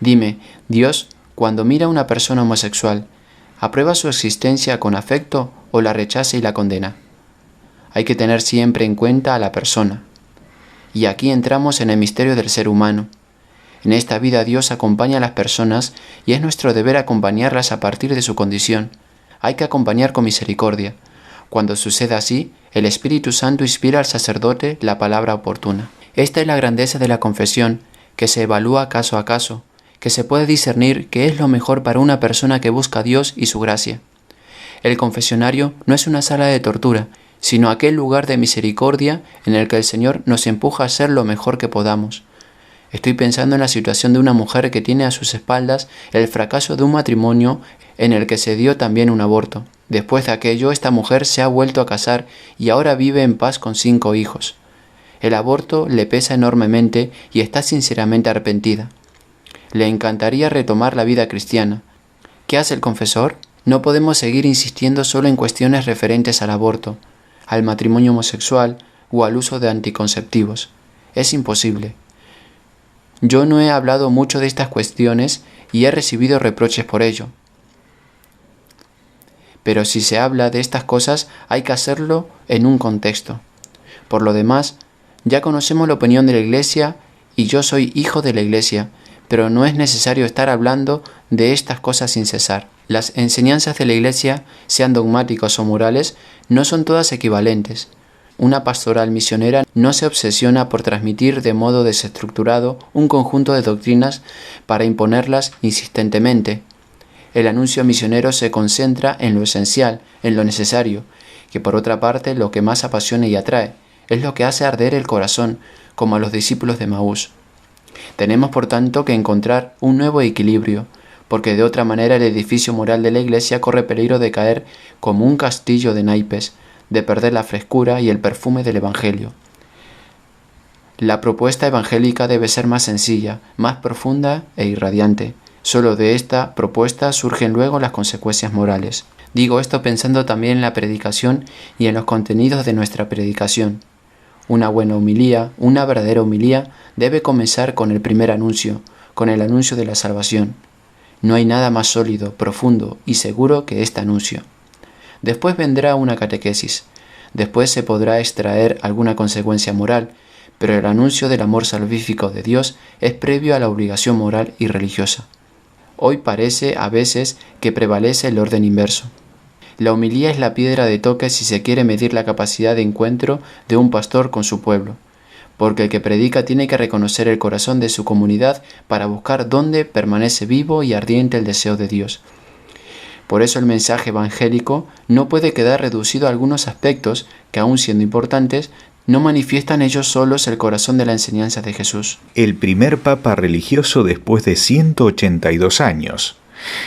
Dime, Dios, cuando mira a una persona homosexual, ¿aprueba su existencia con afecto o la rechaza y la condena? Hay que tener siempre en cuenta a la persona. Y aquí entramos en el misterio del ser humano. En esta vida Dios acompaña a las personas y es nuestro deber acompañarlas a partir de su condición. Hay que acompañar con misericordia. Cuando suceda así, el Espíritu Santo inspira al sacerdote la palabra oportuna. Esta es la grandeza de la confesión, que se evalúa caso a caso, que se puede discernir qué es lo mejor para una persona que busca a Dios y su gracia. El confesionario no es una sala de tortura, sino aquel lugar de misericordia en el que el Señor nos empuja a hacer lo mejor que podamos. Estoy pensando en la situación de una mujer que tiene a sus espaldas el fracaso de un matrimonio en el que se dio también un aborto. Después de aquello, esta mujer se ha vuelto a casar y ahora vive en paz con 5 hijos. El aborto le pesa enormemente y está sinceramente arrepentida. Le encantaría retomar la vida cristiana. ¿Qué hace el confesor? No podemos seguir insistiendo solo en cuestiones referentes al aborto, al matrimonio homosexual o al uso de anticonceptivos. Es imposible. Yo no he hablado mucho de estas cuestiones y he recibido reproches por ello. Pero si se habla de estas cosas hay que hacerlo en un contexto. Por lo demás, ya conocemos la opinión de la Iglesia y yo soy hijo de la Iglesia, pero no es necesario estar hablando de estas cosas sin cesar. Las enseñanzas de la Iglesia, sean dogmáticas o morales, no son todas equivalentes. Una pastoral misionera no se obsesiona por transmitir de modo desestructurado un conjunto de doctrinas para imponerlas insistentemente. El anuncio misionero se concentra en lo esencial, en lo necesario, que por otra parte lo que más apasiona y atrae, es lo que hace arder el corazón, como a los discípulos de Maús. Tenemos por tanto que encontrar un nuevo equilibrio, porque de otra manera el edificio moral de la Iglesia corre peligro de caer como un castillo de naipes, de perder la frescura y el perfume del Evangelio. La propuesta evangélica debe ser más sencilla, más profunda e irradiante. Solo de esta propuesta surgen luego las consecuencias morales. Digo esto pensando también en la predicación y en los contenidos de nuestra predicación. Una buena homilía, una verdadera homilía, debe comenzar con el primer anuncio, con el anuncio de la salvación. No hay nada más sólido, profundo y seguro que este anuncio. Después vendrá una catequesis. Después se podrá extraer alguna consecuencia moral, pero el anuncio del amor salvífico de Dios es previo a la obligación moral y religiosa. Hoy parece a veces que prevalece el orden inverso. La homilía es la piedra de toque si se quiere medir la capacidad de encuentro de un pastor con su pueblo, porque el que predica tiene que reconocer el corazón de su comunidad para buscar dónde permanece vivo y ardiente el deseo de Dios. Por eso el mensaje evangélico no puede quedar reducido a algunos aspectos que, aun siendo importantes, no manifiestan ellos solos el corazón de la enseñanza de Jesús. El primer papa religioso después de 182 años.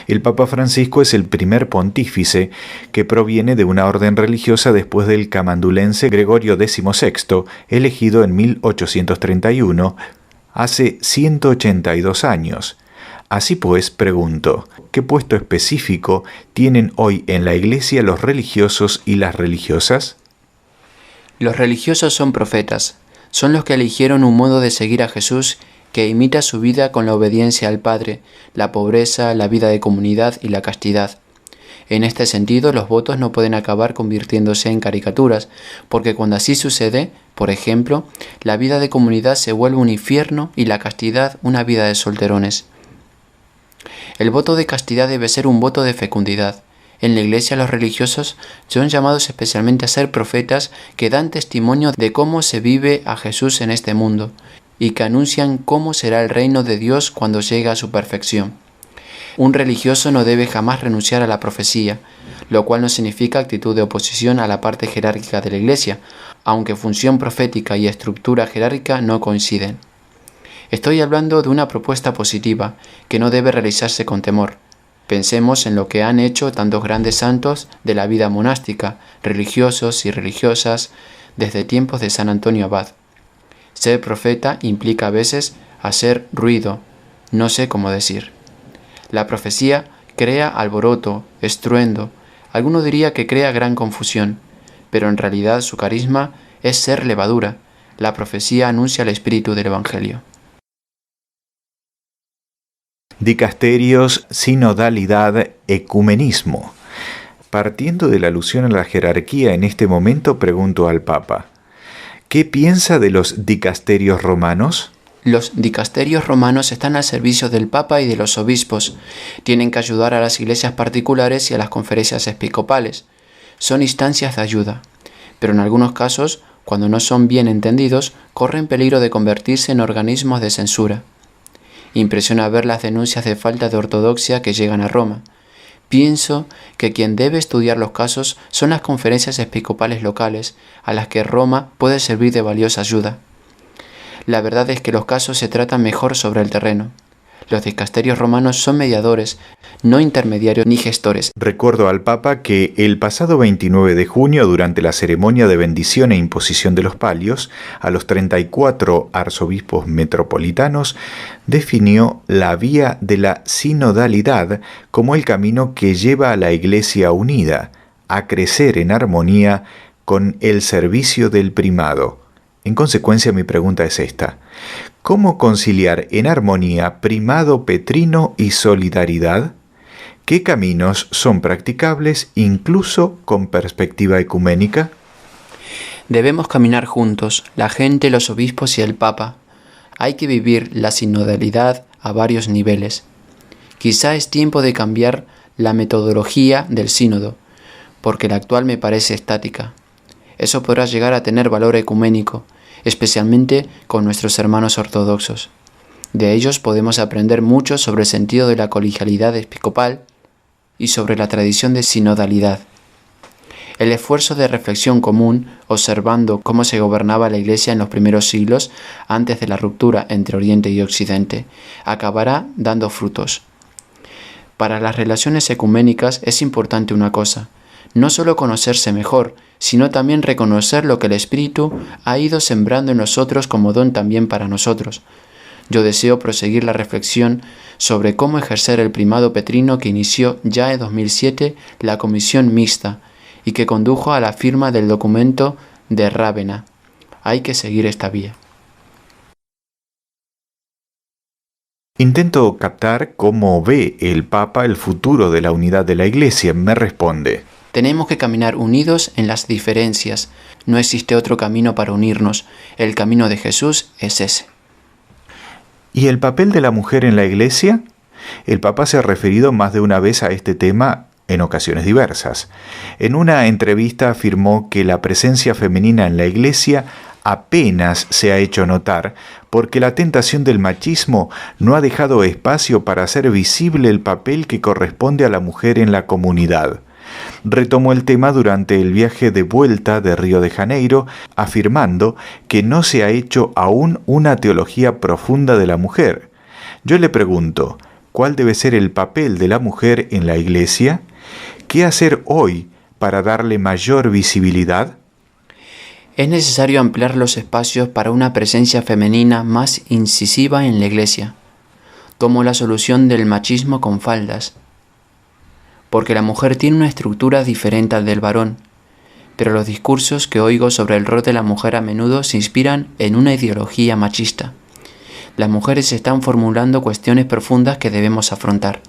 El Papa Francisco es el primer pontífice que proviene de una orden religiosa después del camandulense Gregorio XVI, elegido en 1831, hace 182 años. Así pues, pregunto, ¿qué puesto específico tienen hoy en la Iglesia los religiosos y las religiosas? Los religiosos son profetas, son los que eligieron un modo de seguir a Jesús que imita su vida con la obediencia al Padre, la pobreza, la vida de comunidad y la castidad. En este sentido, los votos no pueden acabar convirtiéndose en caricaturas, porque cuando así sucede, por ejemplo, la vida de comunidad se vuelve un infierno y la castidad una vida de solterones. El voto de castidad debe ser un voto de fecundidad. En la Iglesia los religiosos son llamados especialmente a ser profetas que dan testimonio de cómo se vive a Jesús en este mundo y que anuncian cómo será el reino de Dios cuando llegue a su perfección. Un religioso no debe jamás renunciar a la profecía, lo cual no significa actitud de oposición a la parte jerárquica de la Iglesia, aunque función profética y estructura jerárquica no coinciden. Estoy hablando de una propuesta positiva que no debe realizarse con temor. Pensemos en lo que han hecho tantos grandes santos de la vida monástica, religiosos y religiosas, desde tiempos de San Antonio Abad. Ser profeta implica a veces hacer ruido, no sé cómo decir. La profecía crea alboroto, estruendo, alguno diría que crea gran confusión, pero en realidad su carisma es ser levadura. La profecía anuncia el espíritu del Evangelio. Dicasterios, sinodalidad, ecumenismo. Partiendo de la alusión a la jerarquía en este momento, pregunto al Papa, ¿qué piensa de los dicasterios romanos? Los dicasterios romanos están al servicio del Papa y de los obispos. Tienen que ayudar a las iglesias particulares y a las conferencias episcopales. Son instancias de ayuda, pero en algunos casos, cuando no son bien entendidos, corren peligro de convertirse en organismos de censura. Impresiona ver las denuncias de falta de ortodoxia que llegan a Roma. Pienso que quien debe estudiar los casos son las conferencias episcopales locales, a las que Roma puede servir de valiosa ayuda. La verdad es que los casos se tratan mejor sobre el terreno. Los dicasterios romanos son mediadores, no intermediarios ni gestores. Recuerdo al Papa que el pasado 29 de junio, durante la ceremonia de bendición e imposición de los palios, a los 34 arzobispos metropolitanos, definió la vía de la sinodalidad como el camino que lleva a la Iglesia unida, a crecer en armonía con el servicio del primado. En consecuencia, mi pregunta es esta: ¿cómo conciliar en armonía primado petrino y solidaridad? ¿Qué caminos son practicables incluso con perspectiva ecuménica? Debemos caminar juntos, la gente, los obispos y el Papa. Hay que vivir la sinodalidad a varios niveles. Quizá es tiempo de cambiar la metodología del sínodo, porque la actual me parece estática. Eso podrá llegar a tener valor ecuménico, especialmente con nuestros hermanos ortodoxos. De ellos podemos aprender mucho sobre el sentido de la colegialidad episcopal y sobre la tradición de sinodalidad. El esfuerzo de reflexión común, observando cómo se gobernaba la Iglesia en los primeros siglos, antes de la ruptura entre Oriente y Occidente, acabará dando frutos. Para las relaciones ecuménicas es importante una cosa: no solo conocerse mejor, sino también reconocer lo que el Espíritu ha ido sembrando en nosotros como don también para nosotros. Yo deseo proseguir la reflexión sobre cómo ejercer el primado petrino que inició ya en 2007 la Comisión Mixta y que condujo a la firma del documento de Rávena. Hay que seguir esta vía. Intento captar cómo ve el Papa el futuro de la unidad de la Iglesia. Me responde: Tenemos que caminar unidos en las diferencias. No existe otro camino para unirnos. El camino de Jesús es ese. ¿Y el papel de la mujer en la Iglesia? El Papa se ha referido más de una vez a este tema en ocasiones diversas. En una entrevista afirmó que la presencia femenina en la Iglesia apenas se ha hecho notar porque la tentación del machismo no ha dejado espacio para hacer visible el papel que corresponde a la mujer en la comunidad. Retomó el tema durante el viaje de vuelta de Río de Janeiro, afirmando que no se ha hecho aún una teología profunda de la mujer. Yo le pregunto, ¿cuál debe ser el papel de la mujer en la Iglesia? ¿Qué hacer hoy para darle mayor visibilidad? Es necesario ampliar los espacios para una presencia femenina más incisiva en la Iglesia. Tomo la solución del machismo con faldas, porque la mujer tiene una estructura diferente al del varón, pero los discursos que oigo sobre el rol de la mujer a menudo se inspiran en una ideología machista. Las mujeres están formulando cuestiones profundas que debemos afrontar.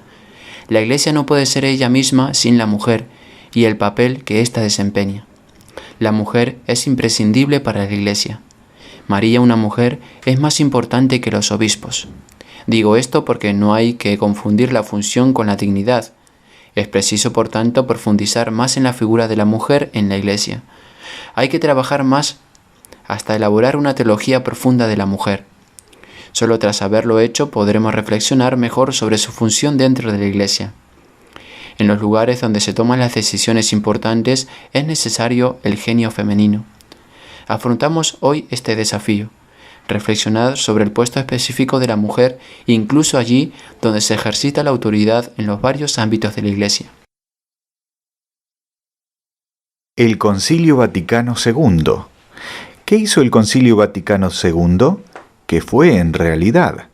La Iglesia no puede ser ella misma sin la mujer y el papel que ésta desempeña. La mujer es imprescindible para la Iglesia. María, una mujer, es más importante que los obispos. Digo esto porque no hay que confundir la función con la dignidad. Es preciso, por tanto, profundizar más en la figura de la mujer en la Iglesia. Hay que trabajar más hasta elaborar una teología profunda de la mujer. Solo tras haberlo hecho podremos reflexionar mejor sobre su función dentro de la Iglesia. En los lugares donde se toman las decisiones importantes es necesario el genio femenino. Afrontamos hoy este desafío. Reflexionar sobre el puesto específico de la mujer, incluso allí donde se ejercita la autoridad en los varios ámbitos de la Iglesia. El Concilio Vaticano II. ¿Qué hizo el Concilio Vaticano II? ¿Qué fue en realidad?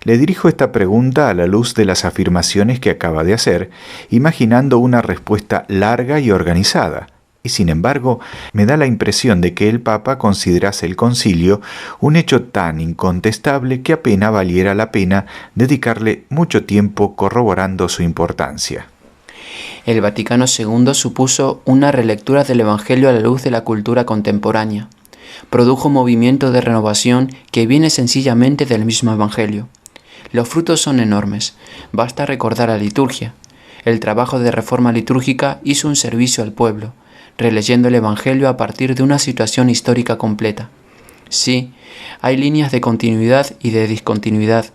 Le dirijo esta pregunta a la luz de las afirmaciones que acaba de hacer, imaginando una respuesta larga y organizada. Y sin embargo, me da la impresión de que el Papa considerase el concilio un hecho tan incontestable que apenas valiera la pena dedicarle mucho tiempo corroborando su importancia. El Vaticano II supuso una relectura del Evangelio a la luz de la cultura contemporánea. Produjo un movimiento de renovación que viene sencillamente del mismo Evangelio. Los frutos son enormes. Basta recordar la liturgia. El trabajo de reforma litúrgica hizo un servicio al pueblo, releyendo el Evangelio a partir de una situación histórica completa. Sí, hay líneas de continuidad y de discontinuidad,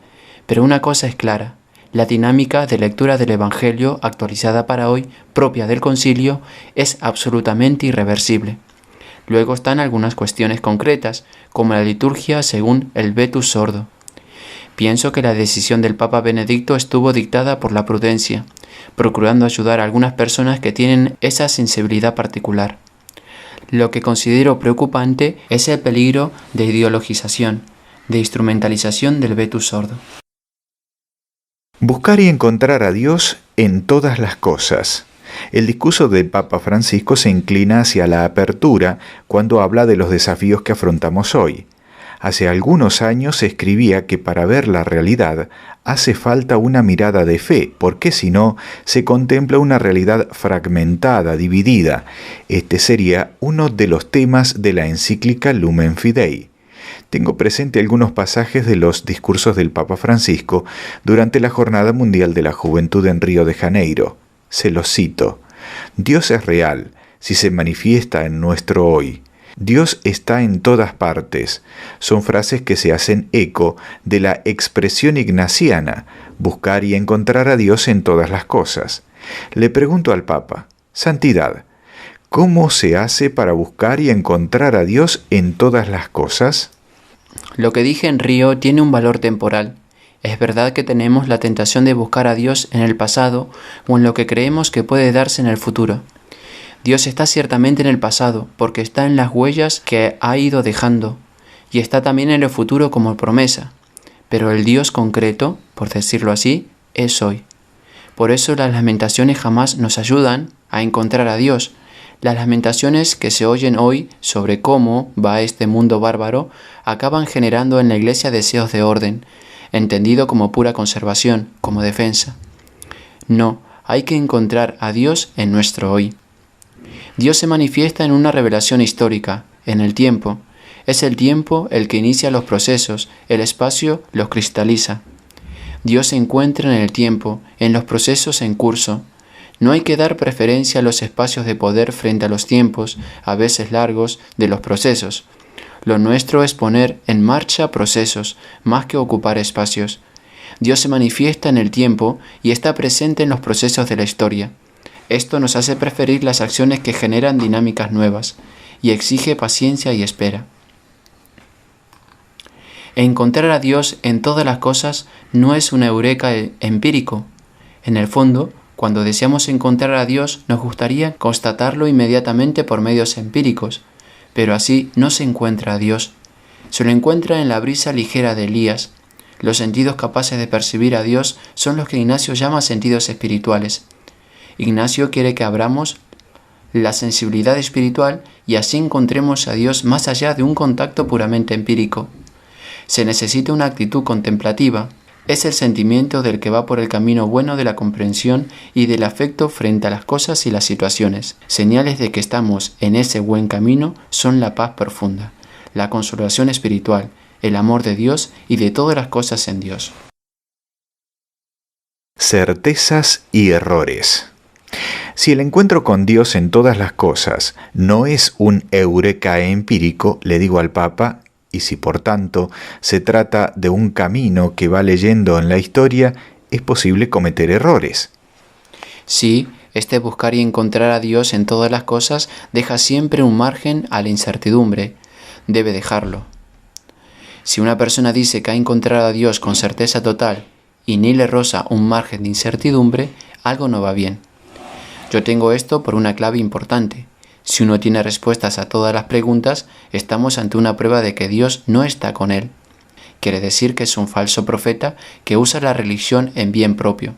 pero una cosa es clara: la dinámica de lectura del Evangelio actualizada para hoy, propia del concilio, es absolutamente irreversible. Luego están algunas cuestiones concretas, como la liturgia según el Vetus Sordo. Pienso que la decisión del Papa Benedicto estuvo dictada por la prudencia, procurando ayudar a algunas personas que tienen esa sensibilidad particular. Lo que considero preocupante es el peligro de ideologización, de instrumentalización del Vetus Sordo. Buscar y encontrar a Dios en todas las cosas. El discurso del Papa Francisco se inclina hacia la apertura cuando habla de los desafíos que afrontamos hoy. Hace algunos años se escribía que para ver la realidad hace falta una mirada de fe, porque si no, se contempla una realidad fragmentada, dividida. Este sería uno de los temas de la encíclica Lumen Fidei. Tengo presente algunos pasajes de los discursos del Papa Francisco durante la Jornada Mundial de la Juventud en Río de Janeiro. Se los cito: Dios es real si se manifiesta en nuestro hoy. Dios está en todas partes. Son frases que se hacen eco de la expresión ignaciana, buscar y encontrar a Dios en todas las cosas. Le pregunto al Papa: Santidad, ¿cómo se hace para buscar y encontrar a Dios en todas las cosas? Lo que dije en Río tiene un valor temporal. Es verdad que tenemos la tentación de buscar a Dios en el pasado o en lo que creemos que puede darse en el futuro. Dios está ciertamente en el pasado, porque está en las huellas que ha ido dejando, y está también en el futuro como promesa. Pero el Dios concreto, por decirlo así, es hoy. Por eso las lamentaciones jamás nos ayudan a encontrar a Dios. Las lamentaciones que se oyen hoy sobre cómo va este mundo bárbaro acaban generando en la Iglesia deseos de orden, entendido como pura conservación, como defensa. No, hay que encontrar a Dios en nuestro hoy. Dios se manifiesta en una revelación histórica, en el tiempo. Es el tiempo el que inicia los procesos, el espacio los cristaliza. Dios se encuentra en el tiempo, en los procesos en curso. No hay que dar preferencia a los espacios de poder frente a los tiempos, a veces largos, de los procesos. Lo nuestro es poner en marcha procesos, más que ocupar espacios. Dios se manifiesta en el tiempo y está presente en los procesos de la historia. Esto nos hace preferir las acciones que generan dinámicas nuevas y exige paciencia y espera. Encontrar a Dios en todas las cosas no es un eureka empírico. En el fondo, cuando deseamos encontrar a Dios, nos gustaría constatarlo inmediatamente por medios empíricos, pero así no se encuentra a Dios. Se lo encuentra en la brisa ligera de Elías. Los sentidos capaces de percibir a Dios son los que Ignacio llama sentidos espirituales. Ignacio quiere que abramos la sensibilidad espiritual y así encontremos a Dios más allá de un contacto puramente empírico. Se necesita una actitud contemplativa. Es el sentimiento del que va por el camino bueno de la comprensión y del afecto frente a las cosas y las situaciones. Señales de que estamos en ese buen camino son la paz profunda, la consolación espiritual, el amor de Dios y de todas las cosas en Dios. Certezas y errores. Si el encuentro con Dios en todas las cosas no es un eureka empírico, le digo al Papa, y si por tanto se trata de un camino que va leyendo en la historia, es posible cometer errores. Sí, este buscar y encontrar a Dios en todas las cosas deja siempre un margen a la incertidumbre. Debe dejarlo. Si una persona dice que ha encontrado a Dios con certeza total y ni le roza un margen de incertidumbre, algo no va bien. Yo tengo esto por una clave importante. Si uno tiene respuestas a todas las preguntas, estamos ante una prueba de que Dios no está con él. Quiere decir que es un falso profeta que usa la religión en bien propio.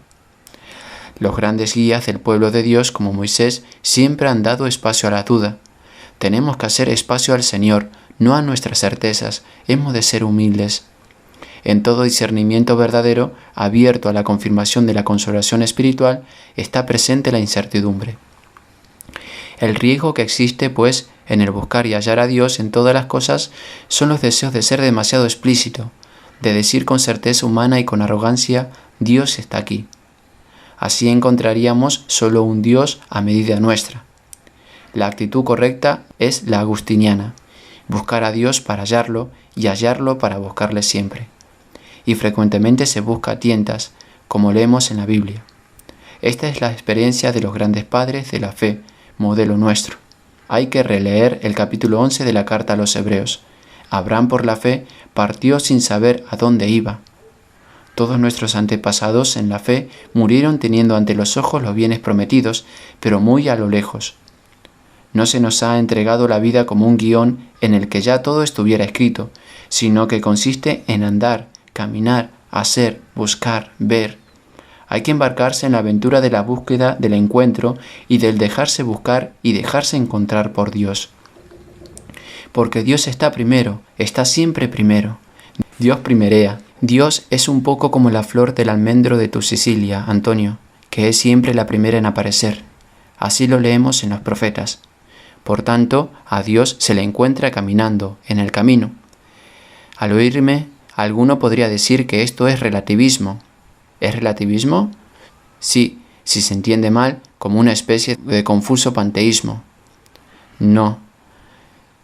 Los grandes guías del pueblo de Dios, como Moisés, siempre han dado espacio a la duda. Tenemos que hacer espacio al Señor, no a nuestras certezas. Hemos de ser humildes. En todo discernimiento verdadero, abierto a la confirmación de la consolación espiritual, está presente la incertidumbre. El riesgo que existe, pues, en el buscar y hallar a Dios en todas las cosas son los deseos de ser demasiado explícito, de decir con certeza humana y con arrogancia, Dios está aquí. Así encontraríamos solo un Dios a medida nuestra. La actitud correcta es la agustiniana, buscar a Dios para hallarlo y hallarlo para buscarle siempre. Y frecuentemente se busca a tientas, como leemos en la Biblia. Esta es la experiencia de los grandes padres de la fe, modelo nuestro. Hay que releer el capítulo 11 de la carta a los Hebreos. Abraham por la fe partió sin saber a dónde iba. Todos nuestros antepasados en la fe murieron teniendo ante los ojos los bienes prometidos, pero muy a lo lejos. No se nos ha entregado la vida como un guión en el que ya todo estuviera escrito, sino que consiste en andar, caminar, hacer, buscar, ver. Hay que embarcarse en la aventura de la búsqueda del encuentro y del dejarse buscar y dejarse encontrar por Dios. Porque Dios está primero, está siempre primero. Dios primerea. Dios es un poco como la flor del almendro de tu Sicilia, Antonio, que es siempre la primera en aparecer. Así lo leemos en los profetas. Por tanto, a Dios se le encuentra caminando, en el camino. Al oírme, alguno podría decir que esto es relativismo. ¿Es relativismo? Sí, si se entiende mal, como una especie de confuso panteísmo. No.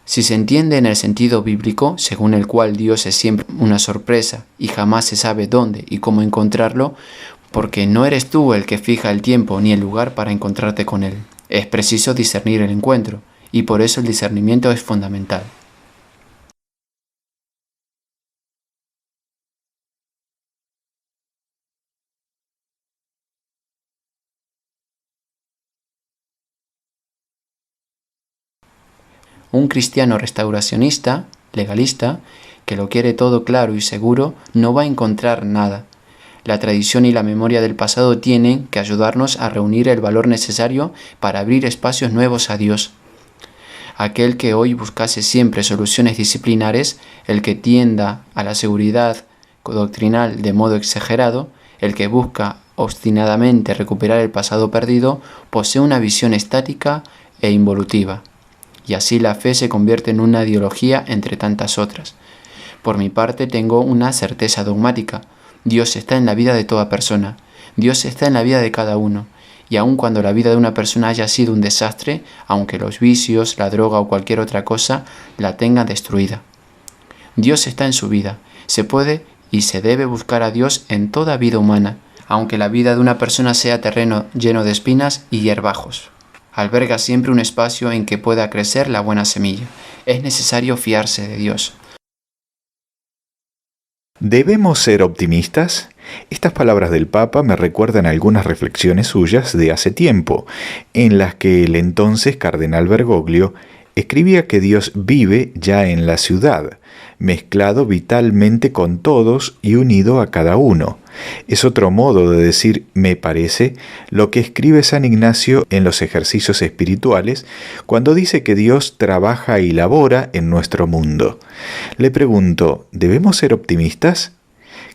Si se entiende en el sentido bíblico, según el cual Dios es siempre una sorpresa y jamás se sabe dónde y cómo encontrarlo, porque no eres tú el que fija el tiempo ni el lugar para encontrarte con Él. Es preciso discernir el encuentro, y por eso el discernimiento es fundamental. Un cristiano restauracionista, legalista, que lo quiere todo claro y seguro, no va a encontrar nada. La tradición y la memoria del pasado tienen que ayudarnos a reunir el valor necesario para abrir espacios nuevos a Dios. Aquel que hoy buscase siempre soluciones disciplinares, el que tienda a la seguridad doctrinal de modo exagerado, el que busca obstinadamente recuperar el pasado perdido, posee una visión estática e involutiva, y así la fe se convierte en una ideología entre tantas otras. Por mi parte tengo una certeza dogmática: Dios está en la vida de toda persona, Dios está en la vida de cada uno, y aun cuando la vida de una persona haya sido un desastre, aunque los vicios, la droga o cualquier otra cosa la tengan destruida, Dios está en su vida. Se puede y se debe buscar a Dios en toda vida humana, aunque la vida de una persona sea terreno lleno de espinas y hierbajos. Alberga siempre un espacio en que pueda crecer la buena semilla. Es necesario fiarse de Dios. ¿Debemos ser optimistas? Estas palabras del Papa me recuerdan algunas reflexiones suyas de hace tiempo, en las que el entonces cardenal Bergoglio escribía que Dios vive ya en la ciudad, mezclado vitalmente con todos y unido a cada uno. Es otro modo de decir, me parece, lo que escribe San Ignacio en los ejercicios espirituales cuando dice que Dios trabaja y labora en nuestro mundo. Le pregunto, ¿debemos ser optimistas?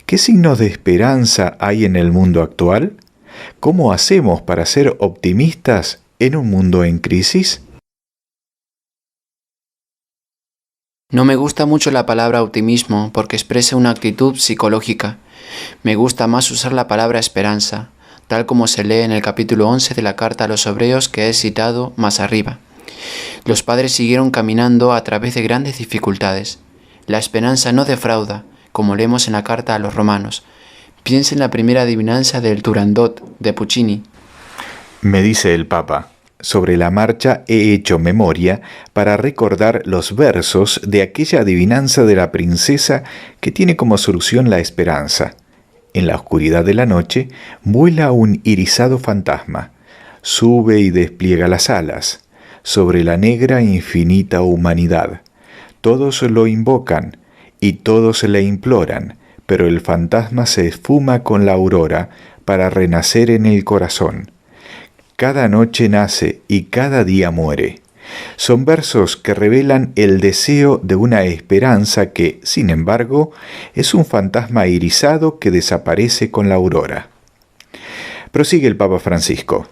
¿Qué signos de esperanza hay en el mundo actual? ¿Cómo hacemos para ser optimistas en un mundo en crisis? No me gusta mucho la palabra optimismo porque expresa una actitud psicológica. Me gusta más usar la palabra esperanza, tal como se lee en el capítulo 11 de la carta a los Hebreos que he citado más arriba. Los padres siguieron caminando a través de grandes dificultades. La esperanza no defrauda, como leemos en la carta a los Romanos. Piensa en la primera adivinanza del Turandot de Puccini. Me dice el Papa. Sobre la marcha he hecho memoria para recordar los versos de aquella adivinanza de la princesa que tiene como solución la esperanza. En la oscuridad de la noche vuela un irisado fantasma, sube y despliega las alas, sobre la negra infinita humanidad. Todos lo invocan y todos le imploran, pero el fantasma se esfuma con la aurora para renacer en el corazón. Cada noche nace y cada día muere. Son versos que revelan el deseo de una esperanza que, sin embargo, es un fantasma irisado que desaparece con la aurora. Prosigue el Papa Francisco.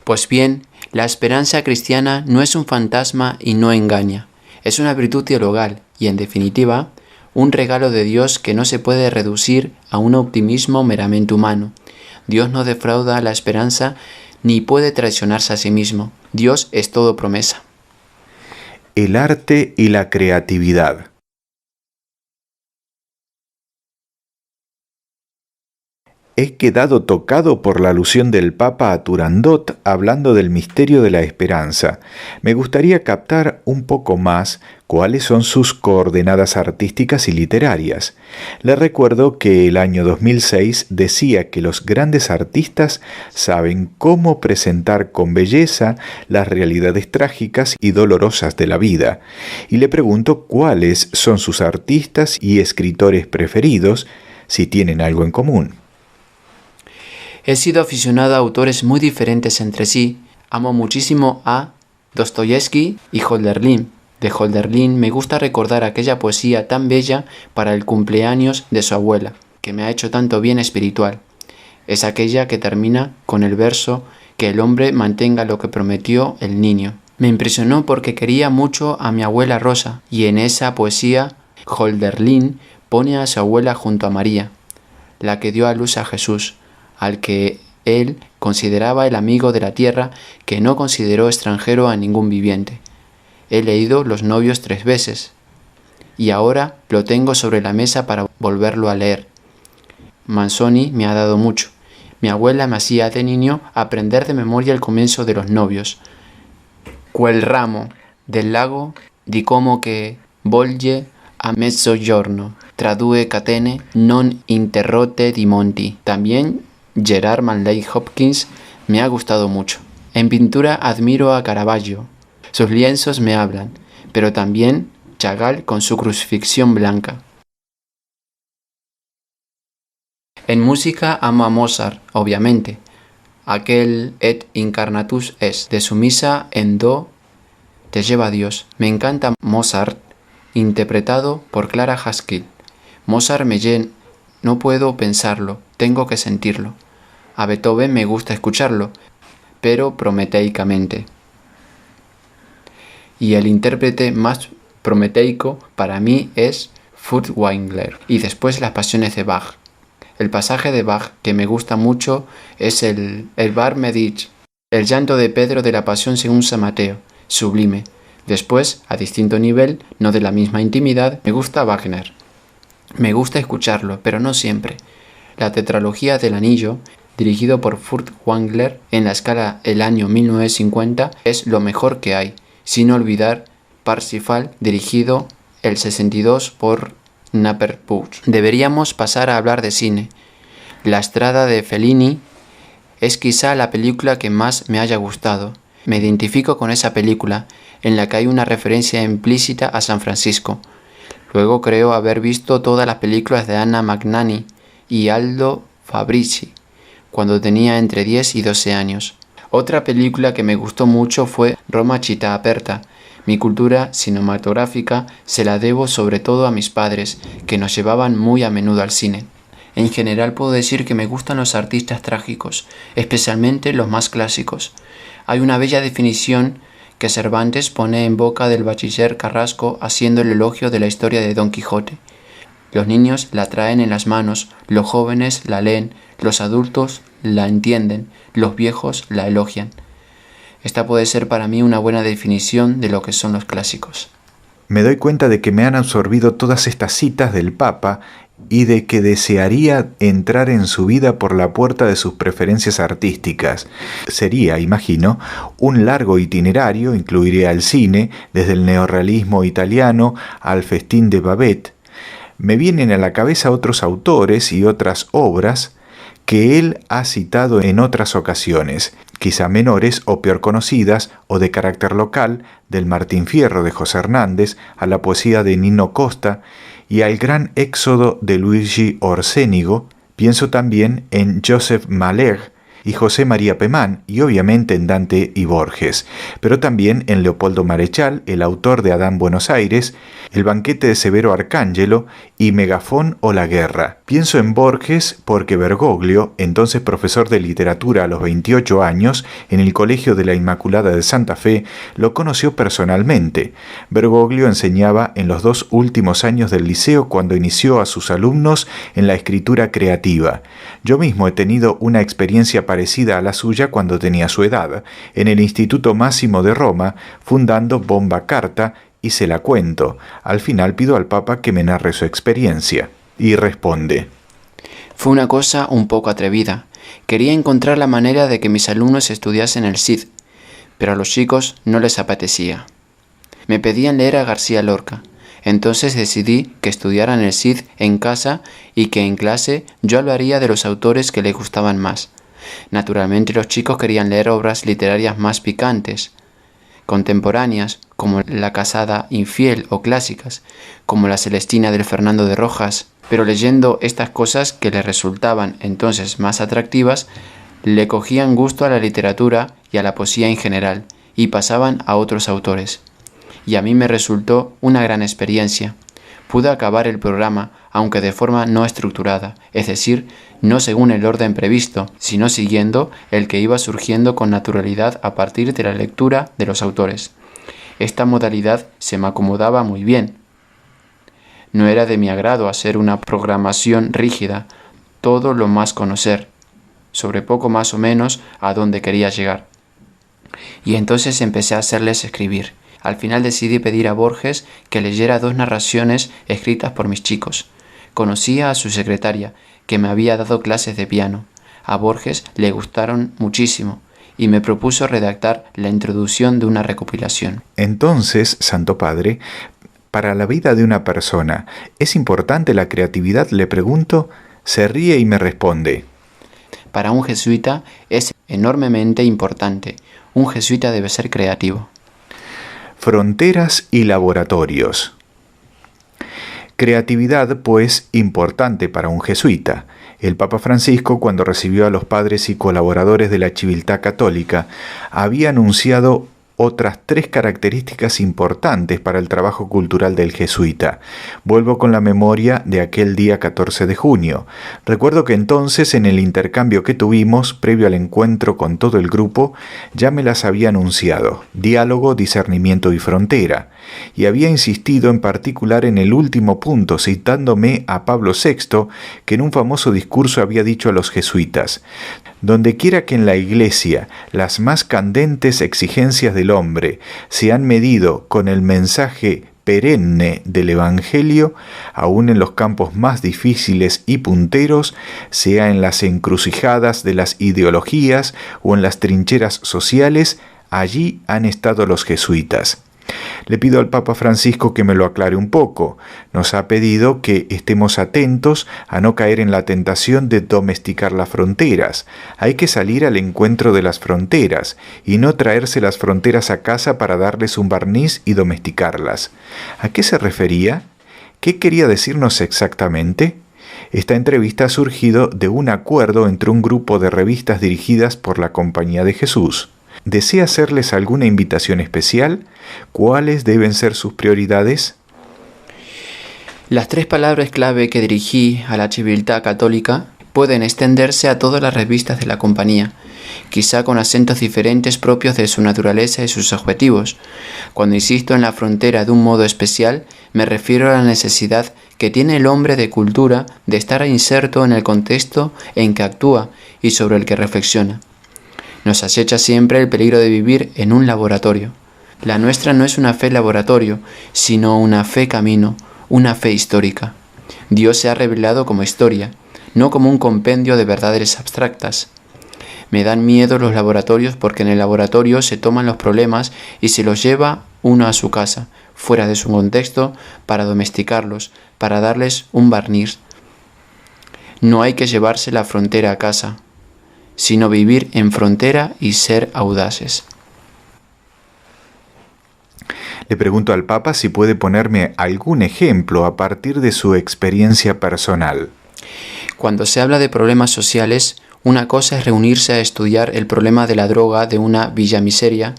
Pues bien, la esperanza cristiana no es un fantasma y no engaña. Es una virtud teologal y, en definitiva, un regalo de Dios que no se puede reducir a un optimismo meramente humano. Dios no defrauda la esperanza ni puede traicionarse a sí mismo. Dios es todo promesa. El arte y la creatividad. He quedado tocado por la alusión del Papa a Turandot hablando del misterio de la esperanza. Me gustaría captar un poco más cuáles son sus coordenadas artísticas y literarias. Le recuerdo que el año 2006 decía que los grandes artistas saben cómo presentar con belleza las realidades trágicas y dolorosas de la vida. Y le pregunto cuáles son sus artistas y escritores preferidos, si tienen algo en común. He sido aficionado a autores muy diferentes entre sí. Amo muchísimo a Dostoyevsky y Hölderlin. De Hölderlin me gusta recordar aquella poesía tan bella para el cumpleaños de su abuela, que me ha hecho tanto bien espiritual. Es aquella que termina con el verso que el hombre mantenga lo que prometió el niño. Me impresionó porque quería mucho a mi abuela Rosa, y en esa poesía Hölderlin pone a su abuela junto a María, la que dio a luz a Jesús, al que él consideraba el amigo de la tierra, que no consideró extranjero a ningún viviente. He leído Los novios 3 veces, y ahora lo tengo sobre la mesa para volverlo a leer. Manzoni me ha dado mucho. Mi abuela me hacía de niño aprender de memoria el comienzo de Los novios. Quel ramo del lago di como che volge a mezzogiorno, tradue catene non interrotte di monti. También Gerard Manley Hopkins me ha gustado mucho. En pintura admiro a Caravaggio. Sus lienzos me hablan, pero también Chagall con su crucifixión blanca. En música amo a Mozart, obviamente. Aquel Et incarnatus es de su misa en do te lleva a Dios. Me encanta Mozart, interpretado por Clara Haskell. Mozart me llena, no puedo pensarlo, tengo que sentirlo. A Beethoven me gusta escucharlo, pero prometeicamente. y el intérprete más prometeico para mí es Furtwängler y después las pasiones de Bach. El pasaje de Bach que me gusta mucho es el Bar Medici, el llanto de Pedro de la Pasión según San Mateo, sublime. Después, a distinto nivel, no de la misma intimidad, me gusta Wagner. Me gusta escucharlo, pero no siempre. La tetralogía del Anillo, dirigido por Furtwängler en la escala el año 1950, es lo mejor que hay, sin olvidar Parsifal, dirigido el 62 por Napperpuch. Deberíamos pasar a hablar de cine. La Strada de Fellini es quizá la película que más me haya gustado. Me identifico con esa película, en la que hay una referencia implícita a San Francisco. Luego creo haber visto todas las películas de Anna Magnani y Aldo Fabrizi, cuando tenía entre 10 y 12 años. Otra película que me gustó mucho fue Roma Città Aperta. Mi cultura cinematográfica se la debo sobre todo a mis padres, que nos llevaban muy a menudo al cine. En general puedo decir que me gustan los artistas trágicos, especialmente los más clásicos. Hay una bella definición que Cervantes pone en boca del bachiller Carrasco haciendo el elogio de la historia de Don Quijote. Los niños la traen en las manos, los jóvenes la leen, los adultos la entienden, los viejos la elogian. Esta puede ser para mí una buena definición de lo que son los clásicos. Me doy cuenta de que me han absorbido todas estas citas del Papa y de que desearía entrar en su vida por la puerta de sus preferencias artísticas. Sería, imagino, un largo itinerario, incluiría el cine, desde el neorrealismo italiano al festín de Babet. Me vienen a la cabeza otros autores y otras obras que él ha citado en otras ocasiones, quizá menores o peor conocidas o de carácter local, del Martín Fierro de José Hernández a la poesía de Nino Costa y al gran éxodo de Luigi Orsenigo. Pienso también en Joseph Mahler y José María Pemán y obviamente en Dante y Borges, pero también en Leopoldo Marechal, el autor de Adán Buenos Aires, El banquete de Severo Arcángelo y Megafón o la guerra. Pienso en Borges porque Bergoglio, entonces profesor de literatura a los 28 años en el Colegio de la Inmaculada de Santa Fe, lo conoció personalmente. Bergoglio enseñaba en los 2 últimos años del liceo cuando inició a sus alumnos en la escritura creativa. Yo mismo he tenido una experiencia parecida a la suya cuando tenía su edad, en el Instituto Máximo de Roma, fundando Bomba Carta, y se la cuento. Al final pido al Papa que me narre su experiencia. Y responde: Fue una cosa un poco atrevida. Quería encontrar la manera de que mis alumnos estudiasen el Cid, pero a los chicos no les apetecía. Me pedían leer a García Lorca. Entonces decidí que estudiaran el Cid en casa y que en clase yo hablaría de los autores que les gustaban más. Naturalmente los chicos querían leer obras literarias más picantes, contemporáneas, como La casada infiel, o clásicas, como La Celestina del Fernando de Rojas, pero leyendo estas cosas que les resultaban entonces más atractivas, le cogían gusto a la literatura y a la poesía en general, y pasaban a otros autores. Y a mí me resultó una gran experiencia. Pude acabar el programa, aunque de forma no estructurada, es decir, no según el orden previsto, sino siguiendo el que iba surgiendo con naturalidad a partir de la lectura de los autores. Esta modalidad se me acomodaba muy bien. No era de mi agrado hacer una programación rígida, todo lo más conocer, sobre poco más o menos a dónde quería llegar. Y entonces empecé a hacerles escribir. Al final decidí pedir a Borges que leyera 2 narraciones escritas por mis chicos. Conocía a su secretaria, que me había dado clases de piano. A Borges le gustaron muchísimo y me propuso redactar la introducción de una recopilación. Entonces, Santo Padre, para la vida de una persona, ¿es importante la creatividad?, le pregunto. Se ríe y me responde: Para un jesuita es enormemente importante. Un jesuita debe ser creativo. Fronteras y laboratorios. Creatividad, pues, importante para un jesuita. El Papa Francisco, cuando recibió a los padres y colaboradores de la Civiltà Católica, había anunciado otras 3 características importantes para el trabajo cultural del jesuita. Vuelvo con la memoria de aquel día 14 de junio. Recuerdo que entonces, en el intercambio que tuvimos previo al encuentro con todo el grupo, ya me las había anunciado: diálogo, discernimiento y frontera. Y había insistido en particular en el último punto, citándome a Pablo VI, que en un famoso discurso había dicho a los jesuitas: dondequiera que en la Iglesia las más candentes exigencias del hombre se han medido con el mensaje perenne del Evangelio, aun en los campos más difíciles y punteros, sea en las encrucijadas de las ideologías o en las trincheras sociales, allí han estado los jesuitas. Le pido al Papa Francisco que me lo aclare un poco. Nos ha pedido que estemos atentos a no caer en la tentación de domesticar las fronteras. Hay que salir al encuentro de las fronteras y no traerse las fronteras a casa para darles un barniz y domesticarlas. ¿A qué se refería? ¿Qué quería decirnos exactamente? Esta entrevista ha surgido de un acuerdo entre un grupo de revistas dirigidas por la Compañía de Jesús. ¿Desea hacerles alguna invitación especial? ¿Cuáles deben ser sus prioridades? Las 3 palabras clave que dirigí a la civiltà católica pueden extenderse a todas las revistas de la compañía, quizá con acentos diferentes propios de su naturaleza y sus objetivos. Cuando insisto en la frontera de un modo especial, me refiero a la necesidad que tiene el hombre de cultura de estar inserto en el contexto en que actúa y sobre el que reflexiona. Nos acecha siempre el peligro de vivir en un laboratorio. La nuestra no es una fe laboratorio, sino una fe camino, una fe histórica. Dios se ha revelado como historia, no como un compendio de verdades abstractas. Me dan miedo los laboratorios porque en el laboratorio se toman los problemas y se los lleva uno a su casa, fuera de su contexto, para domesticarlos, para darles un barniz. No hay que llevarse la frontera a casa, sino vivir en frontera y ser audaces. Le pregunto al Papa si puede ponerme algún ejemplo a partir de su experiencia personal. Cuando se habla de problemas sociales, una cosa es reunirse a estudiar el problema de la droga de una villa miseria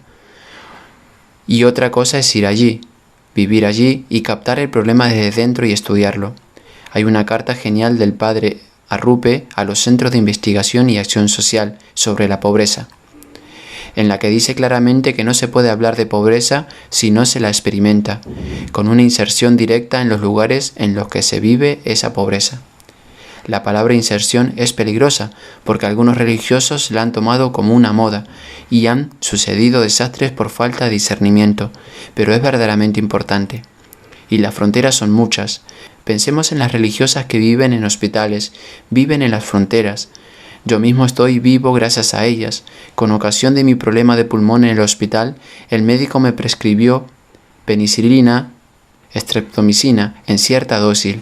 y otra cosa es ir allí, vivir allí y captar el problema desde dentro y estudiarlo. Hay una carta genial del padre Arrupe a los Centros de Investigación y Acción Social sobre la pobreza, en la que dice claramente que no se puede hablar de pobreza si no se la experimenta, con una inserción directa en los lugares en los que se vive esa pobreza. La palabra inserción es peligrosa porque algunos religiosos la han tomado como una moda y han sucedido desastres por falta de discernimiento, pero es verdaderamente importante. Y las fronteras son muchas. Pensemos en las religiosas que viven en hospitales, viven en las fronteras. Yo mismo estoy vivo gracias a ellas. Con ocasión de mi problema de pulmón en el hospital, el médico me prescribió penicilina, streptomicina en cierta dosis.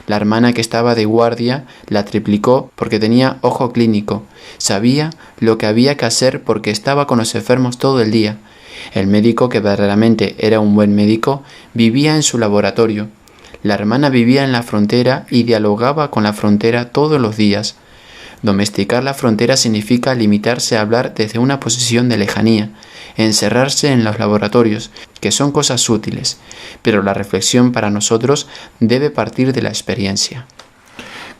La hermana que estaba de guardia la triplicó porque tenía ojo clínico. Sabía lo que había que hacer porque estaba con los enfermos todo el día. El médico, que verdaderamente era un buen médico, vivía en su laboratorio. La hermana vivía en la frontera y dialogaba con la frontera todos los días. Domesticar la frontera significa limitarse a hablar desde una posición de lejanía, encerrarse en los laboratorios, que son cosas útiles, pero la reflexión para nosotros debe partir de la experiencia.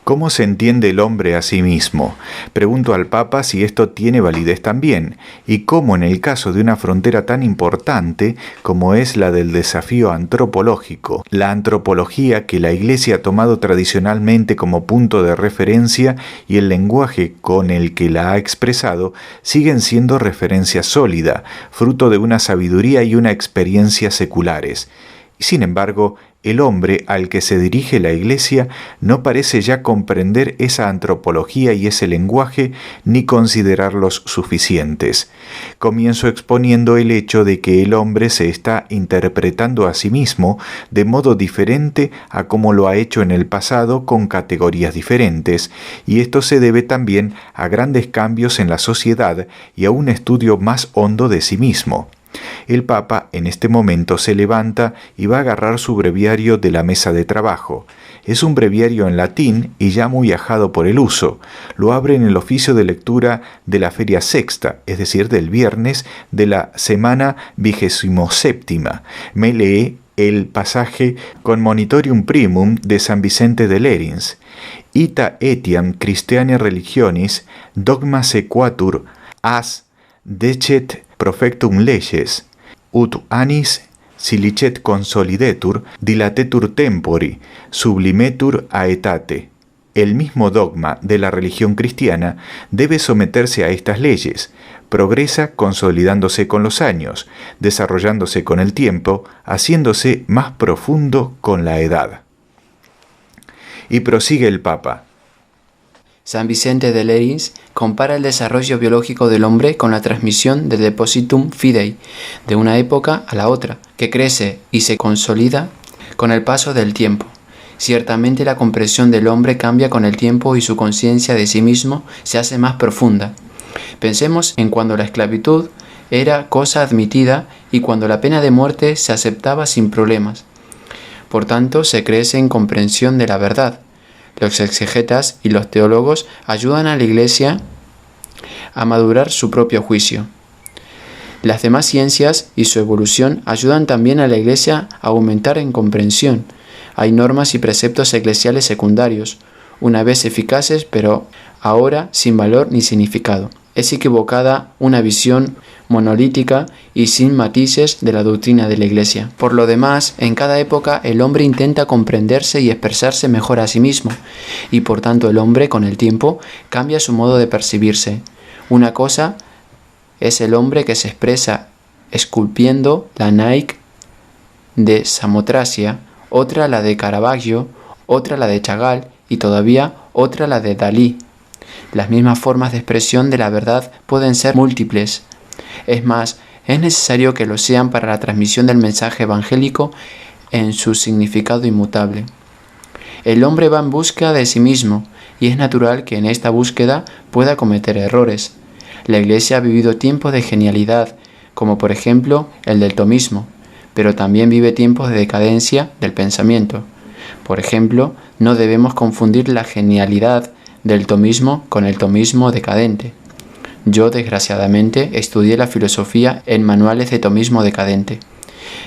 ¿Cómo se entiende el hombre a sí mismo? Pregunto al Papa si esto tiene validez también, y cómo en el caso de una frontera tan importante como es la del desafío antropológico, la antropología que la Iglesia ha tomado tradicionalmente como punto de referencia y el lenguaje con el que la ha expresado, siguen siendo referencia sólida, fruto de una sabiduría y una experiencia seculares. Y sin embargo, el hombre al que se dirige la Iglesia no parece ya comprender esa antropología y ese lenguaje ni considerarlos suficientes. Comienzo exponiendo el hecho de que el hombre se está interpretando a sí mismo de modo diferente a como lo ha hecho en el pasado con categorías diferentes, y esto se debe también a grandes cambios en la sociedad y a un estudio más hondo de sí mismo. El Papa en este momento se levanta y va a agarrar su breviario de la mesa de trabajo. Es un breviario en latín y ya muy ajado por el uso. Lo abre en el oficio de lectura de la feria sexta, es decir, del viernes de la semana 27ª. Me lee el pasaje Con monitorium primum de San Vicente de Lerins. Ita etiam Christiane religionis dogma sequatur as decet profectum leyes, ut annis silicet consolidetur, dilatetur tempori, sublimetur aetate. El mismo dogma de la religión cristiana debe someterse a estas leyes. Progresa consolidándose con los años, desarrollándose con el tiempo, haciéndose más profundo con la edad. Y prosigue el Papa. San Vicente de Lerins compara el desarrollo biológico del hombre con la transmisión del depositum fidei de una época a la otra, que crece y se consolida con el paso del tiempo. Ciertamente la comprensión del hombre cambia con el tiempo y su conciencia de sí mismo se hace más profunda. Pensemos en cuando la esclavitud era cosa admitida y cuando la pena de muerte se aceptaba sin problemas. Por tanto, se crece en comprensión de la verdad. Los exegetas y los teólogos ayudan a la Iglesia a madurar su propio juicio. Las demás ciencias y su evolución ayudan también a la Iglesia a aumentar en comprensión. Hay normas y preceptos eclesiales secundarios, una vez eficaces, pero ahora sin valor ni significado. Es equivocada una visión monolítica y sin matices de la doctrina de la Iglesia. Por lo demás, en cada época el hombre intenta comprenderse y expresarse mejor a sí mismo, y por tanto el hombre, con el tiempo, cambia su modo de percibirse. Una cosa es el hombre que se expresa esculpiendo la Nike de Samotracia, otra la de Caravaggio, otra la de Chagall y todavía otra la de Dalí. Las mismas formas de expresión de la verdad pueden ser múltiples. Es más, es necesario que lo sean para la transmisión del mensaje evangélico en su significado inmutable. El hombre va en busca de sí mismo y es natural que en esta búsqueda pueda cometer errores. La Iglesia ha vivido tiempos de genialidad, como por ejemplo el del tomismo, pero también vive tiempos de decadencia del pensamiento. Por ejemplo, no debemos confundir la genialidad del tomismo con el tomismo decadente. Yo, desgraciadamente, estudié la filosofía en manuales de tomismo decadente.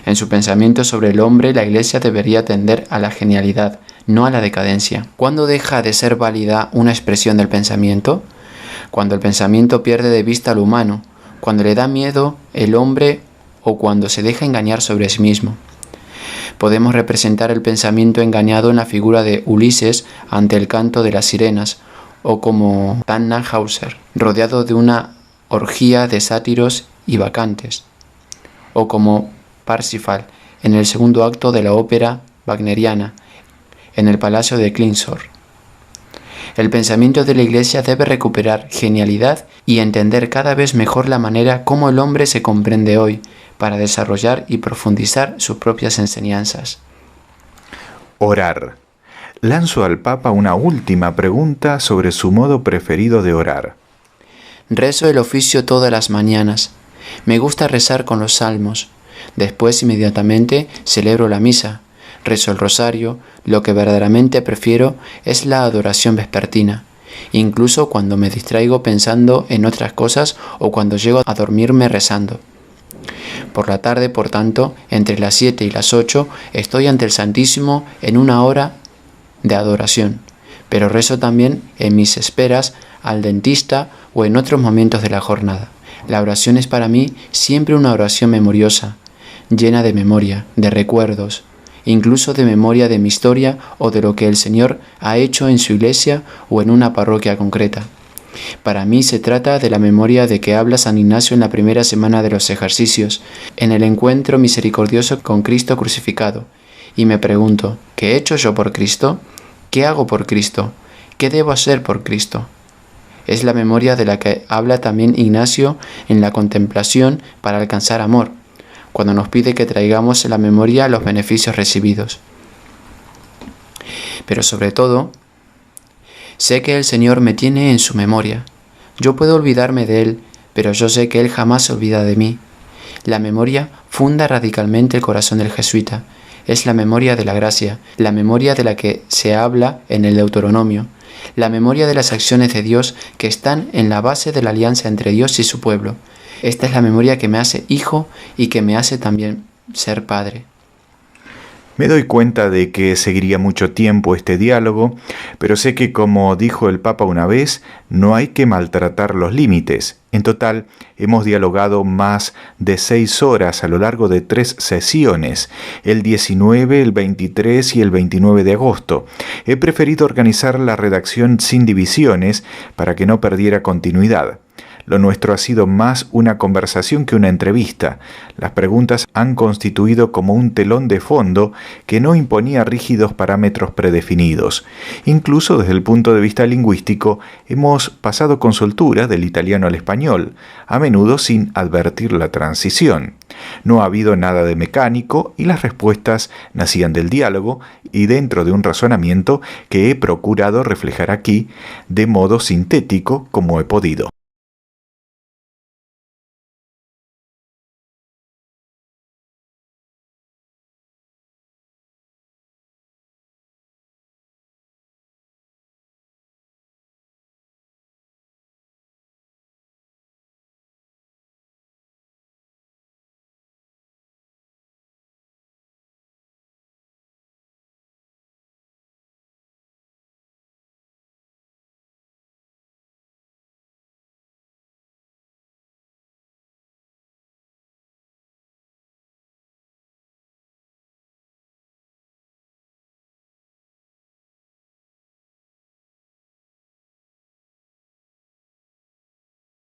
En su pensamiento sobre el hombre, la Iglesia debería tender a la genialidad, no a la decadencia. ¿Cuándo deja de ser válida una expresión del pensamiento? Cuando el pensamiento pierde de vista lo humano, cuando le da miedo el hombre o cuando se deja engañar sobre sí mismo. Podemos representar el pensamiento engañado en la figura de Ulises ante el canto de las sirenas, o como Tannhäuser, rodeado de una orgía de sátiros y bacantes, o como Parsifal en el segundo acto de la ópera wagneriana, en el palacio de Klingsor. El pensamiento de la Iglesia debe recuperar genialidad y entender cada vez mejor la manera como el hombre se comprende hoy, para desarrollar y profundizar sus propias enseñanzas. Orar. Lanzo al Papa una última pregunta sobre su modo preferido de orar. Rezo el oficio todas las mañanas. Me gusta rezar con los salmos. Después, inmediatamente, celebro la misa. Rezo el rosario. Lo que verdaderamente prefiero es la adoración vespertina. Incluso cuando me distraigo pensando en otras cosas o cuando llego a dormirme rezando. Por la tarde, por tanto, entre las 7 y las 8, estoy ante el Santísimo en una hora de adoración, pero rezo también en mis esperas al dentista o en otros momentos de la jornada. La oración es para mí siempre una oración memoriosa, llena de memoria, de recuerdos, incluso de memoria de mi historia o de lo que el Señor ha hecho en su iglesia o en una parroquia concreta. Para mí se trata de la memoria de que habla San Ignacio en la primera semana de los ejercicios, en el encuentro misericordioso con Cristo crucificado, y me pregunto, ¿qué he hecho yo por Cristo? ¿Qué hago por Cristo? ¿Qué debo hacer por Cristo? Es la memoria de la que habla también Ignacio en la contemplación para alcanzar amor, cuando nos pide que traigamos en la memoria los beneficios recibidos. Pero sobre todo, sé que el Señor me tiene en su memoria. Yo puedo olvidarme de Él, pero yo sé que Él jamás se olvida de mí. La memoria funda radicalmente el corazón del jesuita. Es la memoria de la gracia, la memoria de la que se habla en el Deuteronomio, la memoria de las acciones de Dios que están en la base de la alianza entre Dios y su pueblo. Esta es la memoria que me hace hijo y que me hace también ser padre. Me doy cuenta de que seguiría mucho tiempo este diálogo, pero sé que, como dijo el Papa una vez, no hay que maltratar los límites. En total, hemos dialogado más de 6 horas a lo largo de 3 sesiones, el 19, el 23 y el 29 de agosto. He preferido organizar la redacción sin divisiones para que no perdiera continuidad. Lo nuestro ha sido más una conversación que una entrevista. Las preguntas han constituido como un telón de fondo que no imponía rígidos parámetros predefinidos. Incluso desde el punto de vista lingüístico, hemos pasado con soltura del italiano al español, a menudo sin advertir la transición. No ha habido nada de mecánico y las respuestas nacían del diálogo y dentro de un razonamiento que he procurado reflejar aquí de modo sintético como he podido.